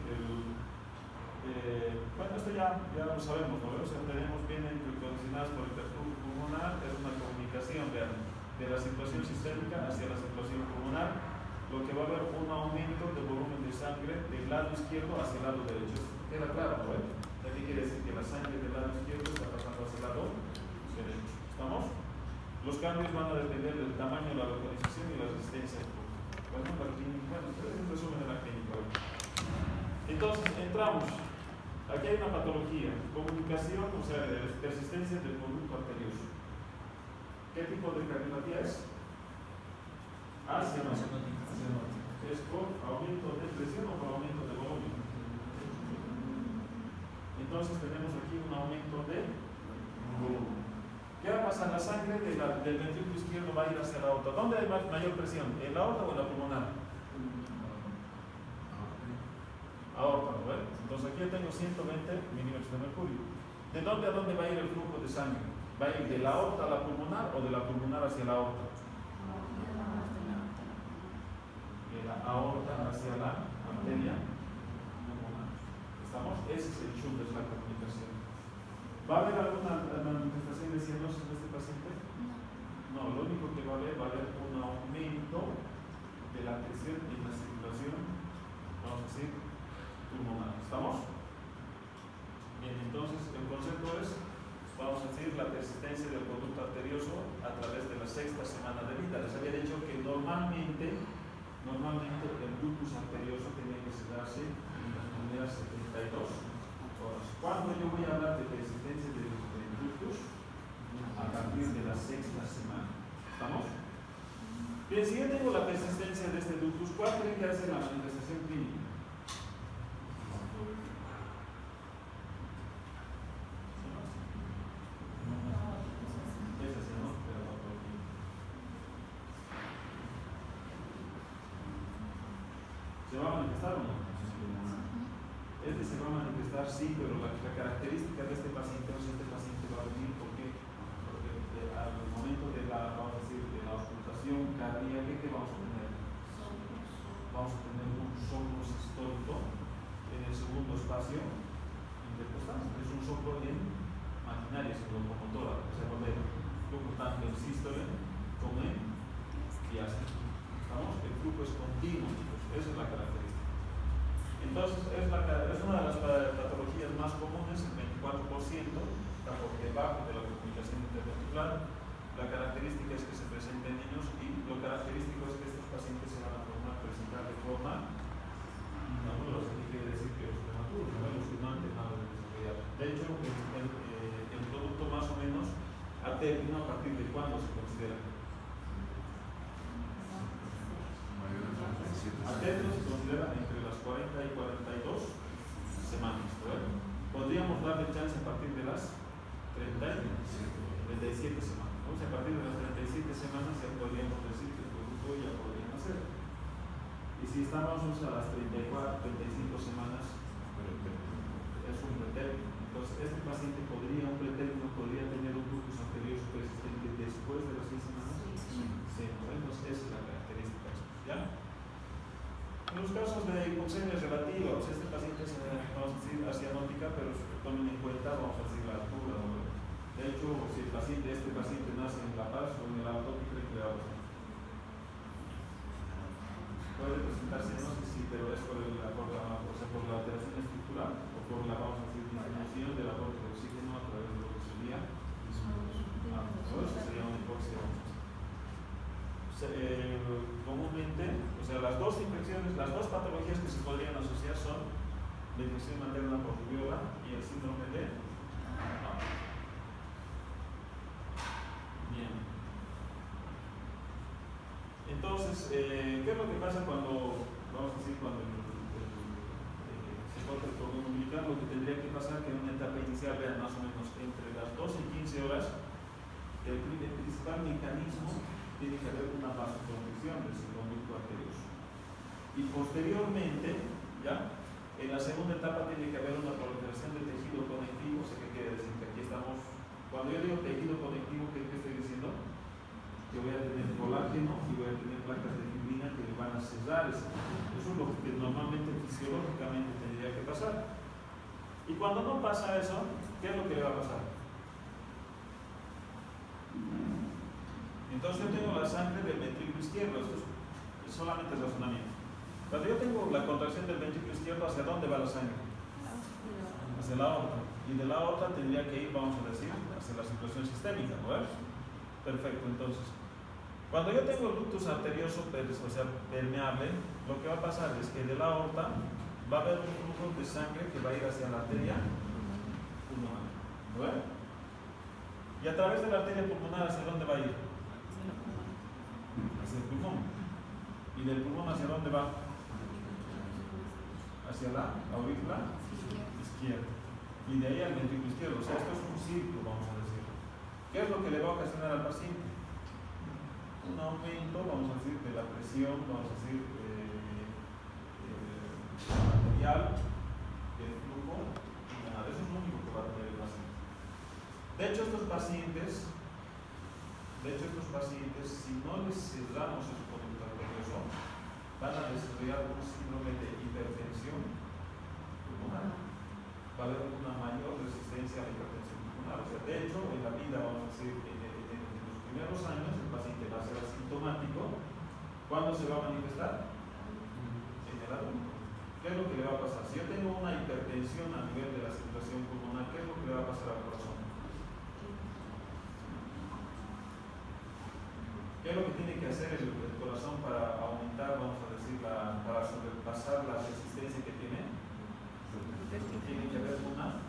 bueno, esto ya lo sabemos, ¿no? O sea, tenemos bien condicionadas por el perflujo pulmonar, es una comunicación de la situación sistémica hacia la situación pulmonar, lo que va a haber un aumento de volumen de sangre del lado izquierdo hacia el lado derecho. ¿Queda claro, no? Aquí quiere decir que la sangre del lado izquierdo está pasando hacia el lado derecho. ¿Estamos? Los cambios van a depender del tamaño, la localización y la resistencia del pulmón. Bueno, es un resumen de la clínica. Entonces, entramos. Aquí hay una patología, comunicación, o sea, persistencia del conducto arterioso. ¿Qué tipo de cardiopatía es? Cianótica. ¿Es por aumento de presión o por aumento de volumen? Entonces tenemos aquí un aumento de volumen. ¿Qué va a pasar? La sangre del ventrículo izquierdo va a ir hacia la aorta. ¿Dónde hay mayor presión? ¿En la aorta o en la pulmonar? Aorta, ¿no? Entonces aquí yo tengo 120 milímetros de mercurio. ¿De dónde a dónde va a ir el flujo de sangre? ¿Va a ir de la aorta a la pulmonar o de la pulmonar hacia la aorta? De la aorta hacia la arteria pulmonar. ¿Estamos? Ese es el show de la comunicación. ¿Va a haber alguna manifestación de cianosis en este paciente? No, lo único que va a haber un aumento de la presión en la circulación, vamos a decir, pulmonar. ¿Estamos? Bien, entonces el concepto es, vamos a decir, la persistencia del conducto arterioso a través de la sexta semana de vida. Les había dicho que normalmente el ductus arterioso tiene que cerrarse en las primeras 72 horas. ¿Cuándo yo voy a hablar de persistencia del ductus? A partir de la sexta semana. ¿Estamos? Bien, si yo tengo la persistencia de este ductus, ¿cuál creen que hace la manifestación clínica? ¿Se va a manifestar o no? Se va a manifestar, sí, pero la característica de este paciente va a venir porque al momento de la, vamos a decir, de la ocultación cardíaca, ¿qué vamos a tener? Vamos a tener un soplo sistólico en el segundo espacio intercostal. Es un soplo en maquinaria, en locomotora, o sea, va a haber flujo tanto en sístole como en diástole. ¿Estamos? El flujo es continuo, pues esa es la característica. Entonces, es una de las patologías más comunes, el 24%, está por debajo de la comunicación interventricular. La característica es que se presenta en niños y lo característico es que estos pacientes se van a presentar de forma inmadura, que quiere decir que los prematuros, los que no han dejado de desarrollar. De hecho, el producto más o menos a término, a partir de cuándo se considera. A término se considera entre las 40 y 42 semanas. ¿Verdad? Podríamos darle chance a partir de las 37 semanas. ¿No? O sea, a partir de las 37 semanas ya podríamos decir que el producto ya podría nacer. Y si estamos a las 34, 35 semanas, es un pretérmino. Entonces, este paciente un pretérmino podría tener un ductus arterioso persistente después de las 6 semanas. Sí. Entonces, esa es la característica. ¿Ya? En los casos de hipoxemia relativa, o sea, este paciente es, vamos a decir, cianótica, pero tomen en cuenta, vamos a decir, la altura. ¿No? De hecho, si este paciente nace en La Paz o en el Alto, ¿qué creen que le va a pasar? Puede presentar cianosis, sí, pero es por la alteración estructural o por la, vamos a decir, disminución del aporte de oxígeno a través de lo que sería eso sería una hipoxia. Comúnmente, o sea, las dos patologías que se podrían asociar son la infección materna por rubiola y el síndrome de Bien. Entonces, ¿qué es lo que pasa cuando, vamos a decir, cuando se corta el cordón umbilical? Lo que tendría que pasar que en una etapa inicial, vean, más o menos entre las 12 y 15 horas, el principal mecanismo tiene que haber una vasoconstricción del conducto arterioso. Y posteriormente, ya, en las segunda etapa tiene que haber una proliferación de tejido conectivo. ¿Qué quiere decir? Que aquí estamos, cuando yo digo tejido conectivo, ¿qué estoy diciendo? Que voy a tener colágeno y voy a tener placas de fibrina que van a cerrar eso. Eso es lo que normalmente fisiológicamente tendría que pasar. Y cuando no pasa eso, ¿qué es lo que le va a pasar? Entonces yo tengo la sangre del ventrículo izquierdo. Esto es solamente razonamiento. Cuando yo tengo la contracción del ventrículo izquierdo, ¿hacia dónde va la sangre? Hacia la aorta. Y de la aorta tendría que ir, vamos a decir, hacia la circulación sistémica, ¿no es? Perfecto, entonces. Cuando yo tengo el ductus arterioso, o sea, permeable, lo que va a pasar es que de la aorta va a haber un flujo de sangre que va a ir hacia la arteria pulmonar, ¿no es? Y a través de la arteria pulmonar, ¿hacia dónde va a ir? Hacia el pulmón. ¿Y del pulmón hacia dónde va? Hacia la aurícula izquierda. Y de ahí al ventrículo izquierdo. O sea, esto es un círculo, vamos a decir. ¿Qué es lo que le va a ocasionar al paciente? Un aumento, vamos a decir, de la presión, vamos a decir, arterial, del flujo. Nada, eso es lo único que va a tener el paciente. De hecho, estos pacientes, si no les cerramos el conducto arterioso, van a desarrollar un síndrome de hipertensión pulmonar. Va a haber una mayor resistencia a la hipertensión pulmonar. O sea, de hecho, en la vida, vamos a decir, en los primeros años, el paciente va a ser asintomático. ¿Cuándo se va a manifestar? En el adulto. ¿Qué es lo que le va a pasar? Si yo tengo una hipertensión a nivel de la circulación pulmonar, ¿qué es lo que le va a pasar al corazón? ¿Qué es lo que tiene que hacer el corazón para aumentar, vamos a decir, para sobrepasar la resistencia que tiene? Tiene que haber una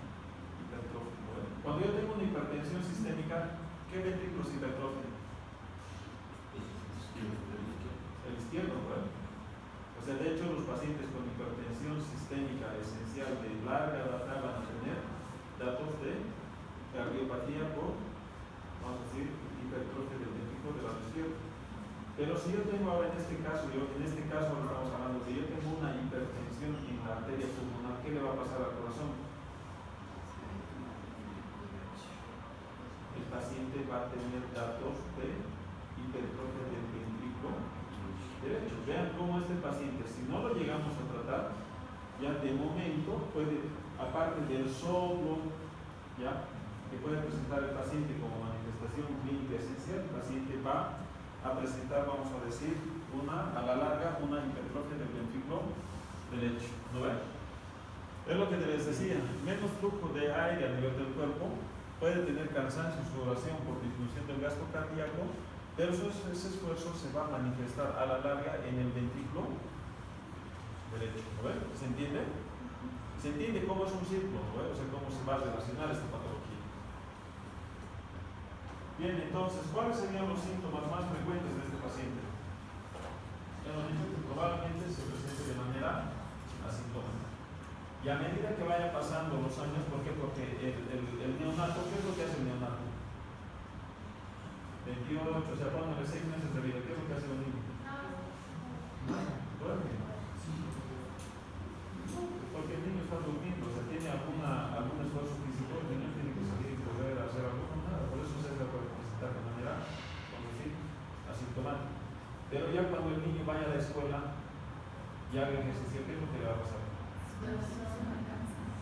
hipertrofia. Cuando yo tengo una hipertensión sistémica, ¿qué ventrículos hipertrofian? El izquierdo, ¿verdad? O sea, de hecho, los pacientes con hipertensión sistémica esencial de larga data van a tener datos de cardiopatía por, vamos a decir, hipertrofia del ventrículo del lado izquierdo. Pero si yo tengo ahora en este caso estamos hablando de yo tengo una hipertensión en la arteria pulmonar, ¿qué le va a pasar al corazón? El paciente va a tener datos de hipertrofia del ventrículo derecho. Vean cómo este paciente, si no lo llegamos a tratar, ya de momento puede, aparte del soplo, ya, que puede presentar el paciente como manifestación clínica esencial, el paciente va a presentar, vamos a decir, a la larga, una hipertrofia del ventrículo derecho. ¿No ven? Es lo que les decía, menos flujo de aire a nivel del cuerpo, puede tener cansancio, sudoración por disminución del gasto cardíaco, pero ese esfuerzo se va a manifestar a la larga en el ventrículo derecho. ¿No ven? ¿Se entiende? ¿Se entiende cómo es un círculo? ¿No ven? O sea, cómo se va a relacionar esta patología. Bien, entonces, ¿cuáles serían los síntomas más frecuentes de este paciente? Hemos dicho que probablemente se presente de manera asintomática. Y a medida que vayan pasando los años, ¿por qué? Porque el neonato, ¿qué es lo que hace el neonato? 28, o sea, póngale 6 meses de vida, ¿qué es lo que hace el niño? Duerme. Porque el niño está durmiendo, o sea, tiene algún esfuerzo físico, el niño tiene que salir y poder hacer algo, nada, por eso se puede presentar de manera, vamos a decir, asintomática. Pero ya cuando el niño vaya a la escuela y haga ejercicio, ¿qué es lo que le va a pasar?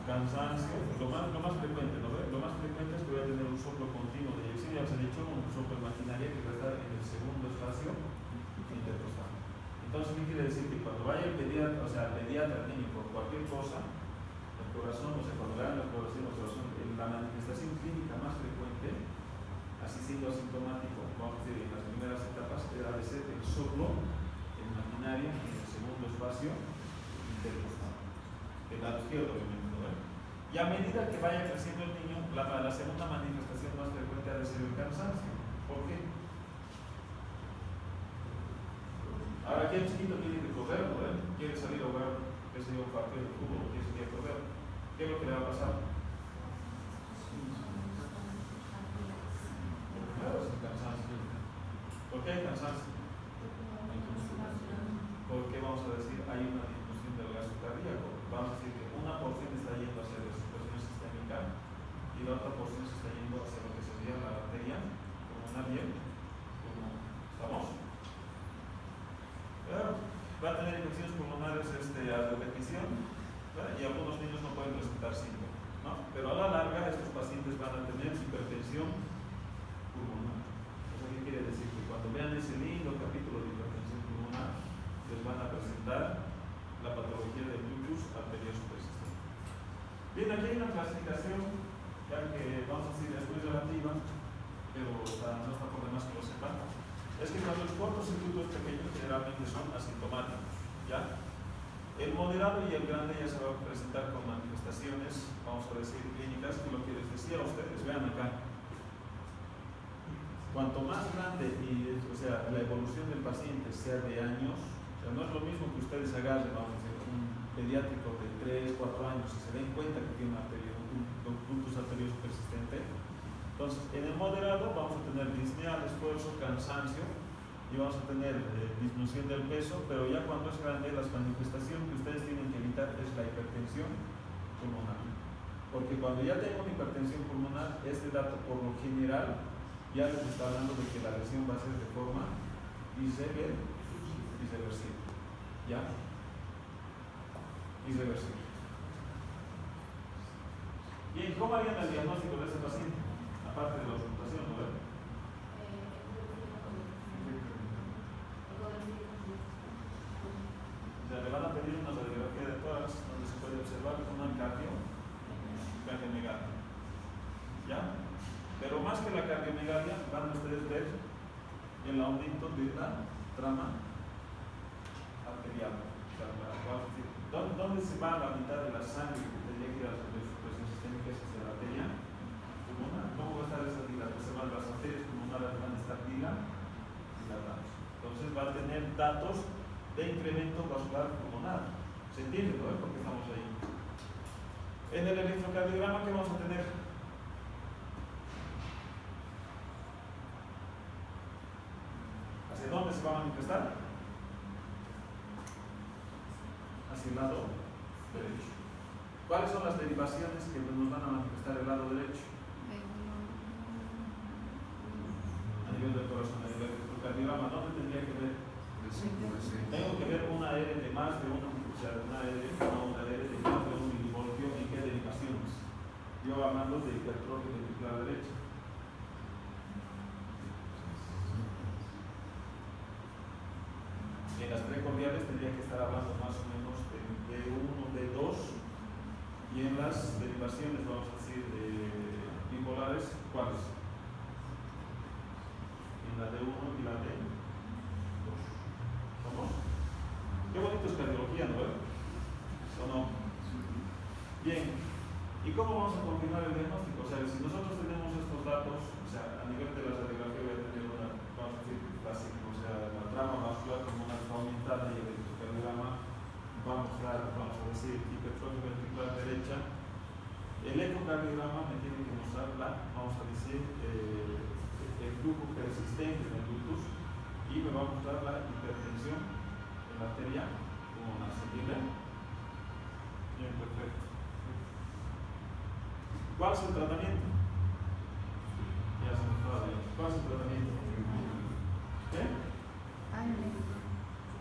Cansancio, lo más frecuente, ¿no ve? Lo más frecuente es que voy a tener un soplo continuo de eyección, ya os he dicho, un soplo de maquinaria que va a estar en el segundo espacio intercostal. Entonces, ¿qué quiere decir? Que cuando vaya el pediatra, o sea, el pediatra tiene por cualquier cosa, el corazón, o sea, cuando le hagan la exploración del corazón, la manifestación clínica más frecuente, así siendo asintomático, vamos a decir, en las primeras etapas, era de ser el soplo en maquinaria en el segundo espacio intercostal, el lado izquierdo, obviamente, ¿no? Y a medida que vaya creciendo el niño, la segunda manifestación más frecuente ha de ser el cansancio. ¿Por qué? Ahora, aquí el chiquito tiene que correr, ¿no? Quiere salir a jugar, qué sé yo, un partido de fútbol, quiere salir a correr. ¿Qué es lo que le va a pasar? Claro, es el cansancio. ¿Por qué hay cansancio? Porque, vamos a decir, hay una disminución del gasto cardíaco. Vamos a decir que una funciona bien, como estamos. Pero va a tener infecciones pulmonares a repetición, ¿verdad? Y algunos niños no pueden presentar síntomas, ¿no? Pero a la larga estos pacientes van a tener hipertensión pulmonar. O sea, ¿qué quiere decir? Que cuando vean ese lindo capítulo de hipertensión pulmonar, les van a presentar la patología del ductus arterioso persistente. Bien, aquí hay una clasificación, ya que vamos a decir es muy relativa, pero no está por demás que lo sepan. Es que cuando el cortocircuito es pequeño, generalmente son asintomáticos, ¿ya? El moderado y el grande ya se va a presentar con manifestaciones, vamos a decir, clínicas, que lo que les decía a ustedes, vean acá. Cuanto más grande, o sea, la evolución del paciente sea de años, o sea, no es lo mismo que ustedes agarren, vamos a decir, un pediátrico de 3, 4 años y se den cuenta que tiene un ductus arterioso persistente. Entonces, en el moderado vamos a tener disnea, esfuerzo, cansancio y vamos a tener disminución del peso, pero ya cuando es grande, las manifestaciones que ustedes tienen que evitar es la hipertensión pulmonar. Porque cuando ya tengo una hipertensión pulmonar, este dato por lo general ya les está hablando de que la lesión va a ser de forma irreversible. ¿Ya? Irreversible. Bien, ¿cómo harían el diagnóstico de ese paciente? Aparte de la auscultación, ¿no? O sea, le van a pedir una radiografía de tórax donde se puede observar una cardiomegalia. ¿Ya? Pero más que la cardiomegalia, van a ustedes ver el aumento de la trama arterial. O sea, ¿dónde se va la mitad de la sangre que tendría que ir a la presión sistémica? Es hacia la arteria pulmonar. ¿Cómo va a estar esa dilatación? Las arterias pulmonares van a estar dilatadas. Entonces va a tener datos de incremento vascular pulmonar. ¿Se entiende, no? Porque estamos ahí. En el electrocardiograma, ¿qué vamos a tener? ¿Hacia dónde se va a manifestar? Hacia el lado derecho. ¿Cuáles son las derivaciones que nos van a manifestar el lado derecho? A nivel del corazón, a nivel del electrocardiograma, ¿dónde tendría que ver? Tengo que ver una R de más de una R de más de 1 milivoltio. ¿En qué derivaciones? Yo hablando de hipertrofia ventricular derecha. En las precordiales tendría que estar hablando más o menos de D1, D2, y en las derivaciones, vamos a decir, de bipolares, ¿cuáles? En la D1 y la D2. ¿Vamos? Qué bonito es cardiología, ¿no? ¿O no? Bien, ¿y cómo vamos a confirmar el diagnóstico? O sea, si nosotros tenemos estos datos, o sea, a nivel de la radiografía voy a tener una, vamos a decir, clásica, o sea, la trama vascular pulmonar está aumentada y el electrocardiograma va a mostrar, vamos a decir, hipertrofia ventricular derecha. El ecocardiograma me tiene que mostrar vamos a decir, el flujo persistente del ductus y me va a mostrar la hipertensión en la arteria pulmonar. ¿Se entiende? Bien, perfecto. ¿Cuál es el tratamiento? Ya se me estaba bien. ¿Cuál es el tratamiento? ¿Qué?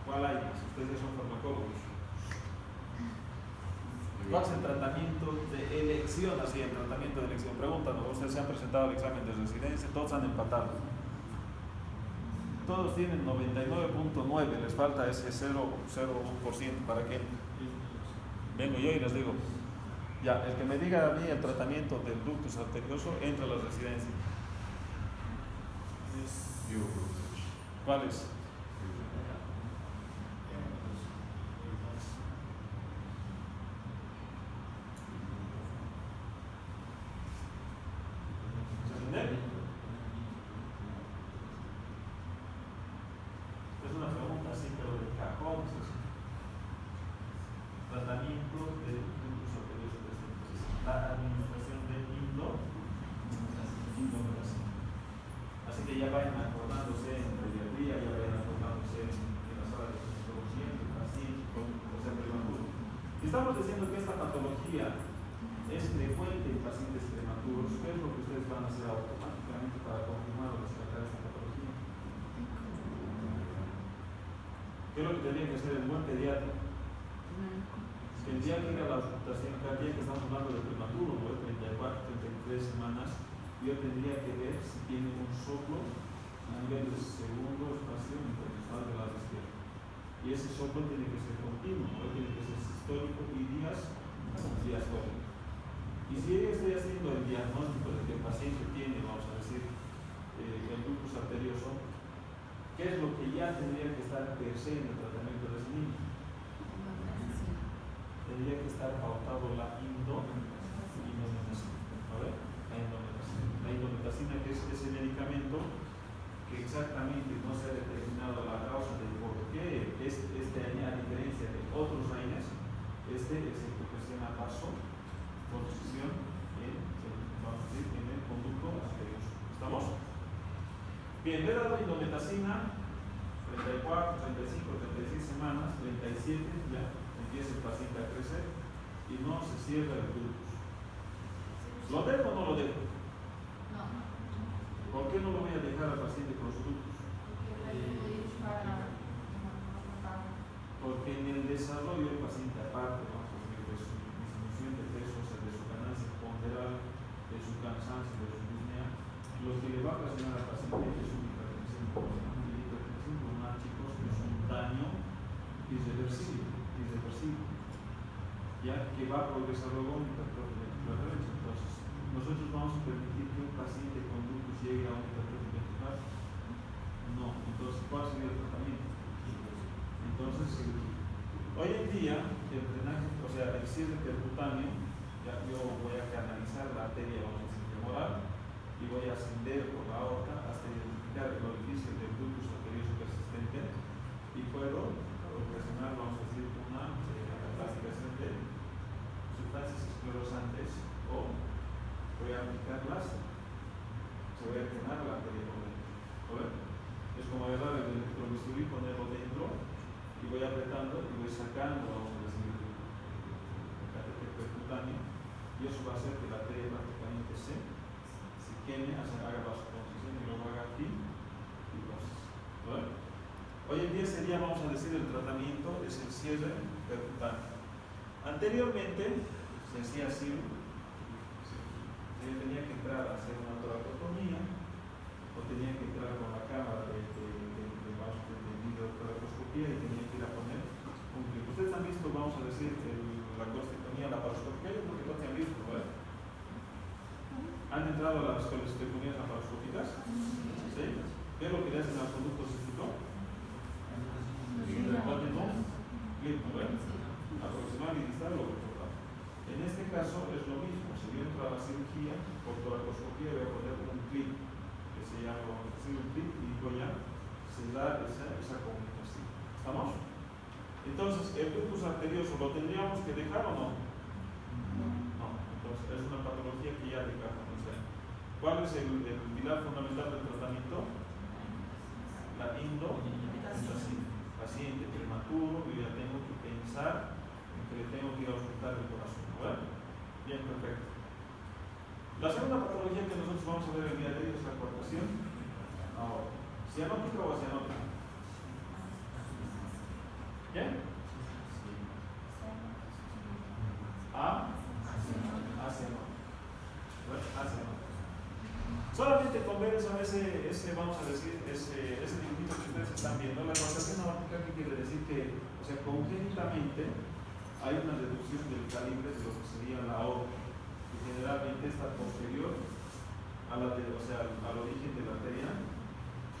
¿Cuál hay? Si ustedes ya son farmacólogos. ¿Cuál es el tratamiento de elección? Así, el tratamiento de elección. Pregúntanos, ustedes se han presentado al examen de residencia, todos han empatado. Todos tienen 99.9, les falta ese 0.01%. ¿Para qué? Vengo yo y les digo. Ya, el que me diga a mí el tratamiento del ductus arterioso entra a la residencia. ¿Cuál es? Es una pregunta así, pero de cajón. Tratamiento del ductus arterioso persistente. La administración de indocracia. Así que ya vayan acordándose en pediatría, ya vayan acordándose en la sala de ginecología, en el paciente, o sea, prematuro. Estamos diciendo que esta patología es frecuente en pacientes prematuros. ¿Qué es lo que ustedes van a hacer automáticamente para confirmar o descartar esta patología? ¿Qué es lo que tendría que hacer el buen pediatra? Tendría que ir a la auscultación cardíaca, estamos hablando de prematuro, ¿no? De 34, 33 semanas. Yo tendría que ver si tiene un soplo a nivel de segundo espacio intercostal de lado izquierdo. Y ese soplo tiene que ser continuo, ¿no? Tiene que ser sistólico y diastólico. Y si yo estoy haciendo el diagnóstico de que el paciente tiene, vamos a decir, el ductus arterioso, ¿qué es lo que ya tendría que estar per se en el tratamiento de ese niño? Tendría que estar pautado la indometacina. ¿Vale? La indometacina, que es ese medicamento que exactamente no se ha determinado la causa de por qué a diferencia de otros AINES, este es el que presiona vasoconstricción en el conducto arterioso. ¿Estamos? Bien, le he dado indometacina 34, 35, 36 semanas, 37 ya empieza el paciente a crecer y no se cierra el ductus. ¿Lo dejo o no lo dejo? No. ¿Por qué no lo voy a dejar al paciente con los ductus? Porque en el desarrollo del paciente, aparte de su disminución de peso, de su ganancia ponderal, de su cansancio, de su disnea, lo que le va a ocasionar al paciente es una hipertensión pulmonar, chicos, que es un daño irreversible, ya que va a progresar luego en hipertrofia ventricular derecha. Entonces, nosotros vamos a permitir que un paciente con ductus llegue a un hipertrofia ventricular. No. Entonces, ¿cuál sería el tratamiento? Entonces, hoy en día, el drenaje, o sea, el cierre percutáneo, ya yo voy a canalizar la arteria, vamos a decir, femoral, y voy a ascender por la aorta hasta identificar el orificio del ductus arterioso persistente y puedo ocasionar, vamos a decir, una clasificación de sustancias esclerosantes o voy a aplicar láser. Se voy a llenar la arteria por dentro. Es como agarrar el electrobisturí, ponerlo dentro y voy apretando y voy sacando, vamos a decir, el catéter percutáneo, y eso va a hacer que la arteria prácticamente se queme, haga vasoconstricción y luego haga fibrosis. Hoy en día sería, vamos a decir, el tratamiento es el cierre percutáneo. Anteriormente se hacía así, yo tenía que entrar a hacer una toracotomía o tenía que entrar con la cámara de videotoracoscopía y tenía que ir a poner un clip. Ustedes han visto, vamos a decir, la colestectomía, la paroscopía, yo creo que no se han visto, ¿verdad? ¿Han entrado a las colestectomías laparoscópicas? ¿Sí? ¿Qué es lo que le hacen al conducto cístico? Aproximar y distal o recortar. En este caso es lo mismo. Si yo entro a la cirugía por toracoscopía, voy a poner un clip que se llama, vamos a decir, un clip, y voy a dar esa comunicación. ¿Estamos? Entonces, ¿el ductus arterioso lo tendríamos que dejar o no? No. Entonces, es una patología que ya deja. ¿Cuál es el pilar fundamental del tratamiento? La indometacina. Paciente prematuro, yo ya tengo que pensar en que le tengo que ir a auscultar el corazón. ¿Verdad? Bien, perfecto. La segunda patología que nosotros vamos a ver el día de hoy es la coartación aórtica. ¿Cianótica o acianótica? ¿Bien? Acianótica. Solamente con ver ese vamos a decir, ese dibujito que ustedes están viendo, la coartación aórtica, ¿qué quiere decir? Que, o sea, congénitamente hay una reducción del calibre de lo que sería la aorta, que generalmente está posterior al origen de la arteria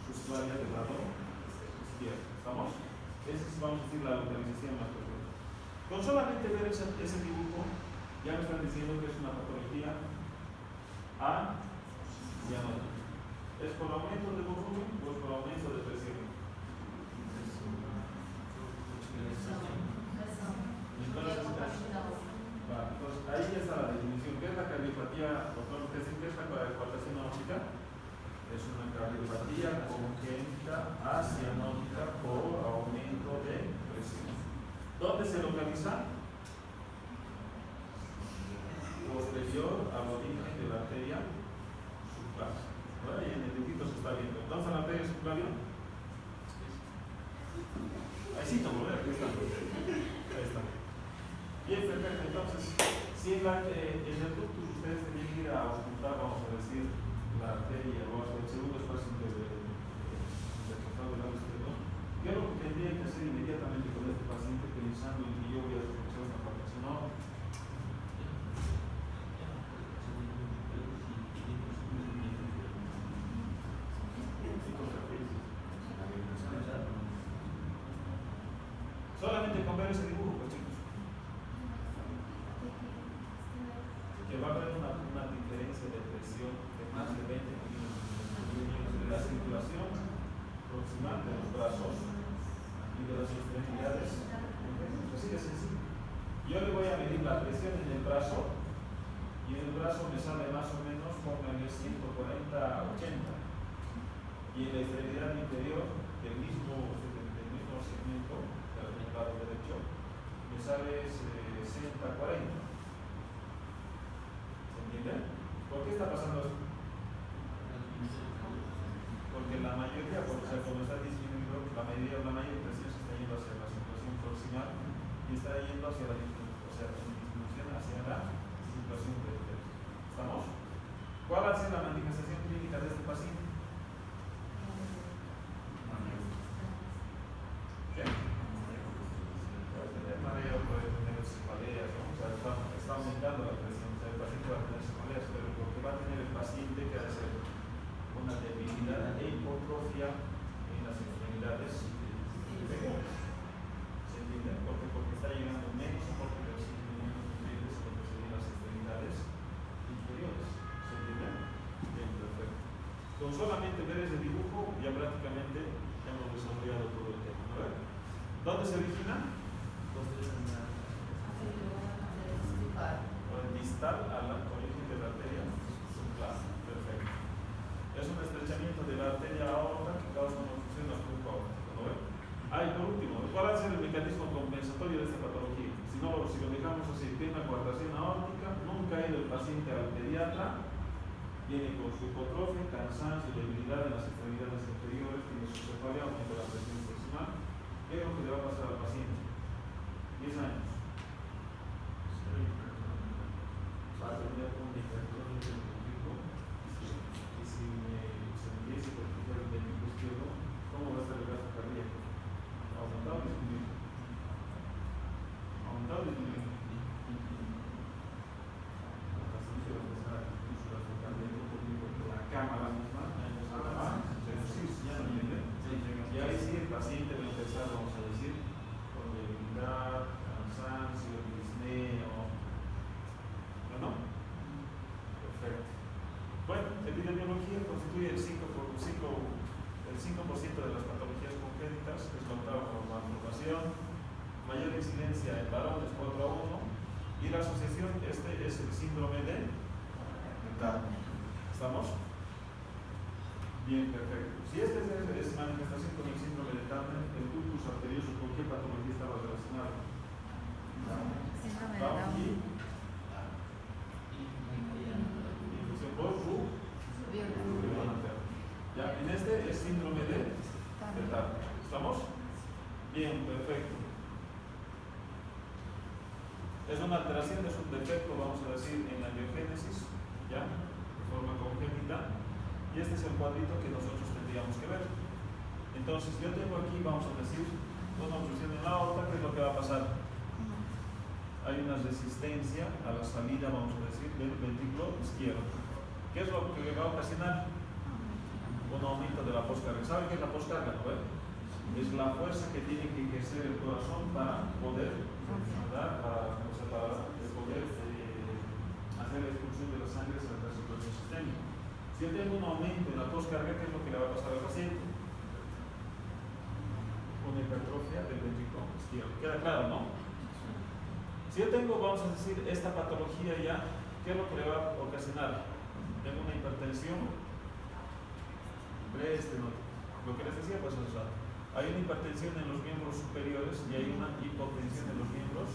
sustraria del lado izquierdo. ¿Estamos? Esa es, vamos a decir, la localización más frecuente. Con solamente ver ese dibujo, ya me están diciendo que es una patología acianótica. ¿Es por aumento de volumen o es por aumento de presión? Entonces, ahí ya está la definición. ¿Qué es la cardiopatía? Doctor, ¿qué es la coartación aórtica? Es una cardiopatía congénita acianótica por aumento de presión. ¿Dónde se localiza? Por Entonces, si en el ductus ustedes tenían que ir a auscultar, vamos a decir, la arteria o el segundo espacio del costado del lado izquierdo, yo lo que tendría que hacer inmediatamente con este paciente pensando en que yo voy a hacer una palpación, solamente con ver ese dibujo, pues chicos, que va a haber una diferencia de presión de más de 20 milímetros de la circulación proximal de los brazos y de las extremidades. Así de sencillo. Yo le voy a medir la presión en el brazo y en el brazo me sale más o menos como en el 140-80 y en la extremidad inferior del mismo segmento del lado derecho me sale 60-40. ¿Se entiende? ¿Por qué está pasando esto? Porque la mayoría, como está disminuyendo, la mayor presión se está yendo hacia la circulación proximal y está yendo hacia la disminución hacia la circulación periférica. ¿Estamos? ¿Cuál va a ser la manifestación clínica de este paciente? ¿Qué? Puede tener mareo, puede tener cefaleas, ¿no? O sea, está aumentando la presión. O sea, el paciente va a tener cefaleas, pero lo que va a tener el paciente que va a ser una debilidad e hipotrofia en las extremidades inferiores. ¿Se entiende? Porque está llegando menos soporte de los nutrientes en lo que serían las extremidades inferiores. ¿Se entiende? Bien, perfecto. Con solamente ver ese dibujo ya prácticamente hemos desarrollado todo el tema. ¿No? ¿Dónde se origina? Distal al origen de la arteria. Claro, perfecto. Es un estrechamiento de la arteria aorta que causa una obstrucción del flujo aórtico. ¿No ven? Y por último, ¿cuál va a ser el mecanismo compensatorio de esta patología? Si lo dejamos así, tiene una coartación aórtica, nunca ha ido el paciente al pediatra, viene con su hipotrofia, cansancio, debilidad en las extremidades inferiores, tiene su cefalea, aumenta la presión proximal. ¿Qué es lo que le va a pasar al paciente? 10 años. Va a tener un hipertonio del ventriculo y si se me dice por ejemplo el ventriculo izquierdo, ¿cómo va a estar el gasto cardíaco? ¿Aumentado o disminuido? ¿Aumentado o disminuido? La cámara misma, y ahí sí el paciente va a empezar, vamos a decir, con debilidad, cansancio, disneo. ¿No? Perfecto. Bueno, epidemiología constituye el 5% de las patologías congénitas, que es la octava malformación, mayor incidencia en varones 4-1, y la asociación es el síndrome de Turner. ¿Estamos? Bien, perfecto. Si esta es manifestación con el síndrome de Turner, el ductus arterioso, ¿con qué patología estaba relacionado? Síndrome de Down. Ya, en este es síndrome de Turner. ¿Estamos? Bien, perfecto. Es una alteración, es un defecto, vamos a decir, en la biogénesis, ¿ya? De forma congénita. Y este es el cuadrito que nosotros tendríamos que ver. Entonces, yo tengo aquí, vamos a decir, una obstrucción en la aorta. ¿Qué es lo que va a pasar? Hay una resistencia a la salida, vamos a decir, del ventrículo izquierdo. ¿Qué es lo que va a ocasionar? Un aumento de la poscarga. ¿Saben qué es la poscarga? ¿No? Es la fuerza que tiene que ejercer el corazón para poder andar, para poder hacer la expulsión de la sangre hacia la circulación sistémica. Si yo tengo un aumento en la poscarga, ¿qué es lo que le va a pasar al paciente? Una hipertrofia del ventrículo izquierdo. ¿Queda claro, no? Si yo tengo, vamos a decir, esta patología ya, ¿qué es lo que le va a ocasionar? Tengo una hipertensión lo que les decía, pues eso, hay una hipertensión en los miembros superiores y hay una hipotensión en los miembros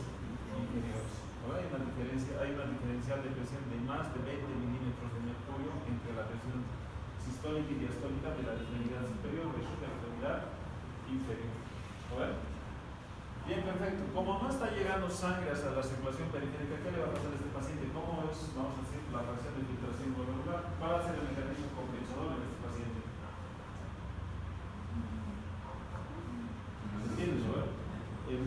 inferiores. ¿No? Hay una diferencial de presión de más de 20 milímetros de mercurio entre la presión sistólica y diastólica de la extremidad superior versus la extremidad inferior. ¿No ven? Bien, perfecto. Como no está llegando sangre hacia la circulación periférica, ¿qué le va a pasar a este paciente? ¿Cómo es, vamos a decir, la reacción de filtración glomerular? ¿Cuál va a ser el mecanismo compensador en este paciente? ¿Entiendes, no?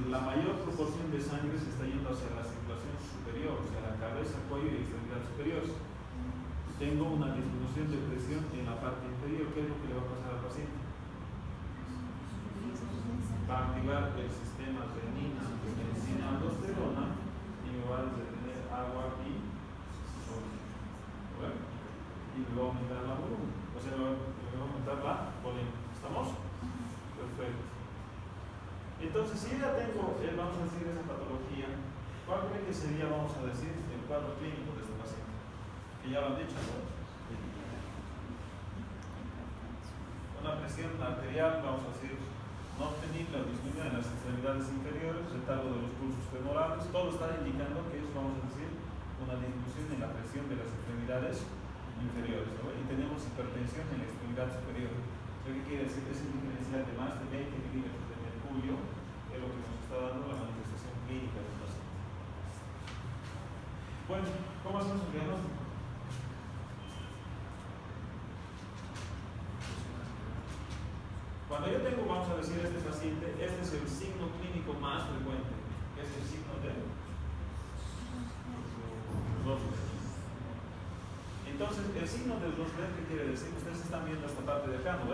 La mayor proporción de sangre se está yendo hacia la circulación superior, o sea, la cabeza, cuello y extremidades superiores. Tengo una disminución de presión en la parte inferior. ¿Qué es lo que le va a pasar al paciente? Va a activar el sistema renina, enzima, aldosterona y me va a detener agua aquí y me va a aumentar la volumen, o sea, me va a aumentar la volumen. ¿Estamos? Perfecto. Entonces, si ya tengo, vamos a decir, esa patología, ¿cuál cree que sería, vamos a decir, el cuadro clínico de este paciente? Que ya lo han dicho, ¿no? Una presión arterial, vamos a decir, no obtenible o disminuida en las extremidades inferiores, retardo de los pulsos femorales, todo está indicando que es, vamos a decir, una disminución en la presión de las extremidades inferiores, ¿no? Y tenemos hipertensión en la extremidad superior. ¿Qué quiere decir? Es un diferencial de más de 20 milímetros de mercurio, que es lo que nos está dando la manifestación clínica del paciente. Bueno, ¿cómo hacemos el diagnóstico? Cuando yo tengo, vamos a decir, este paciente, este es el signo clínico más frecuente, que es el signo de los dedos. Entonces, el signo de los dedos, ¿qué quiere decir? Ustedes están viendo esta parte de acá, ¿no?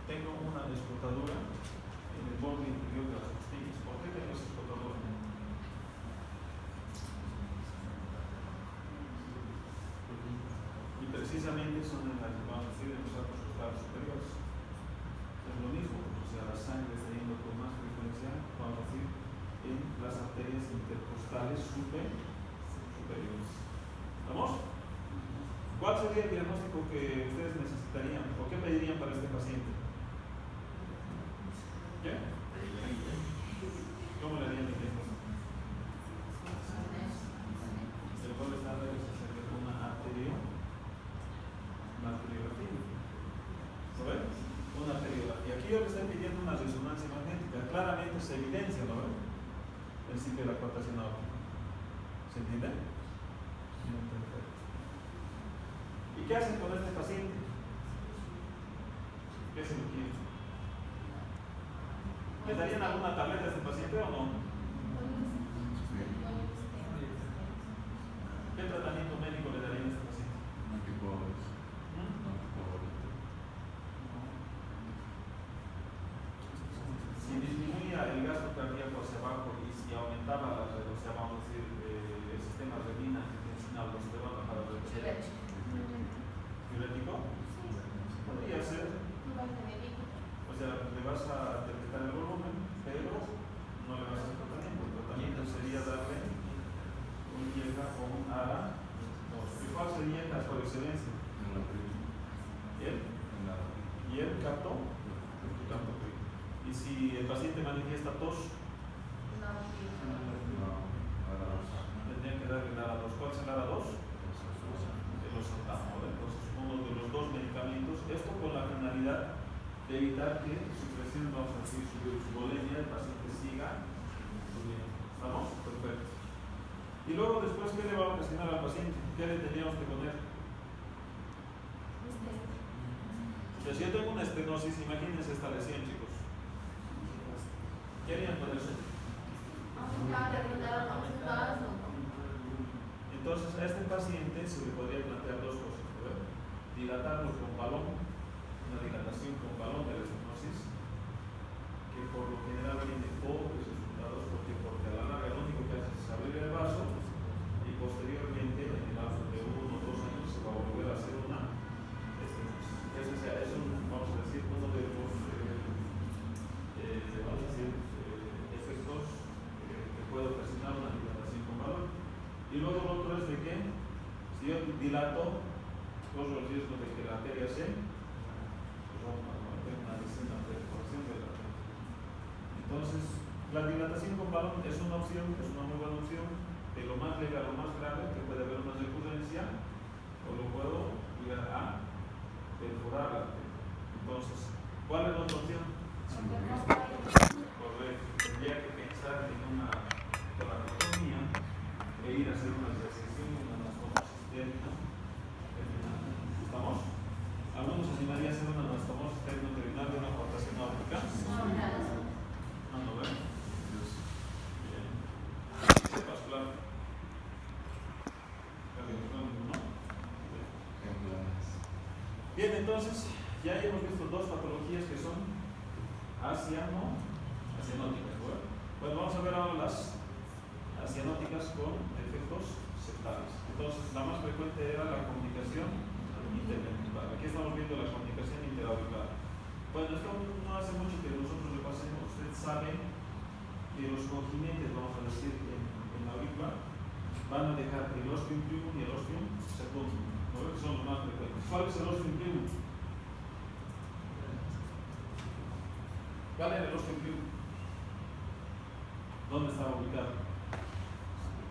Tengo una escotadura en el borde interior de las costillas. ¿Por qué tengo esa escotadura? Y precisamente son en las que vamos a decir en los arcos costales superiores. Es lo mismo, o sea, la sangre está yendo con más frecuencia, vamos a decir, en las arterias intercostales superiores. ¿Estamos? ¿Cuál sería el diagnóstico que ustedes necesitarían o qué pedirían para este paciente? ¿Qué? ¿Cómo le harían el diagnóstico? El gol estándar es hacer una arteriografía. ¿Lo ven? Una arteriografía. Aquí yo le estoy pidiendo una resonancia magnética. Claramente se evidencia, ¿no ven? El sitio de la coartación aórtica. ¿Se entiende? Perfecto. ¿Y qué hacen con este paciente? ¿Qué se lo quiere? ¿Le darían alguna tableta a este paciente o no? ¿Qué tratamiento médico le darían a este paciente? Si disminuía el gasto cardíaco hacia abajo y si aumentaba la red, o sea, vamos a decir, el sistema renina intencional, los te van a para el diurético, podría ser, o sea, le vas a detectar el volumen, pero no le vas a hacer tratamiento. El tratamiento sería darle un IECA o un ARA. ¿Cuál sería el por excelencia? ¿Y el capto? ¿Y si el paciente manifiesta tos? Tendría que darle el ARA 2. ¿Cuál es el ARA 2? El losartano. Entonces, uno de los dos medicamentos, esto con la finalidad de evitar que su presión, vamos a decir, su volemia, el paciente siga subiendo. ¿Estamos? Perfecto. Y luego, después, ¿qué le va a ocasionar al paciente? ¿Qué le teníamos que poner? Si yo tengo una estenosis, imagínense esta lesión, chicos. ¿Qué harían ponerse? Entonces, a este paciente se le podría plantear dos cosas, ¿verdad? Dilatarlo con balón, una dilatación con balón de la estenosis, que por lo general tiene pobres resultados, porque a la larga lo único que hace es abrir el vaso y posteriormente, en el lapso de 1 o 2 años, se va a volver a hacer una estenosis. Es un, vamos a decir, uno de los efectos que puede ocasionar una dilatación con balón. Y luego lo otro es de que si yo dilato, corro el riesgo de que la arteria se rompa, ¿no? Tengo una perforación de la arteria. Entonces, la dilatación con balón es una opción, es una muy buena opción, de lo más leve a lo más grave, que puede haber una recurrencia, o lo puedo llegar a perforar la arteria. Entonces, ¿cuál es la otra opción? Correcto. Bien, entonces ya hemos visto dos patologías que son asianóticas. Bueno, vamos a ver ahora las asianóticas con efectos septales. Entonces, la más frecuente era la comunicación interventricular. Aquí estamos viendo la comunicación interauricular. Bueno, esto no hace mucho que nosotros le pasemos. Usted sabe que los cojinetes, vamos a decir, en la aurícula, van a dejar el ostium primum y el ostium secundum, ¿no? Que son los más frecuentes. ¿Cuál es el ostium primum? ¿Cuál era el ostium primum? ¿Dónde estaba ubicado?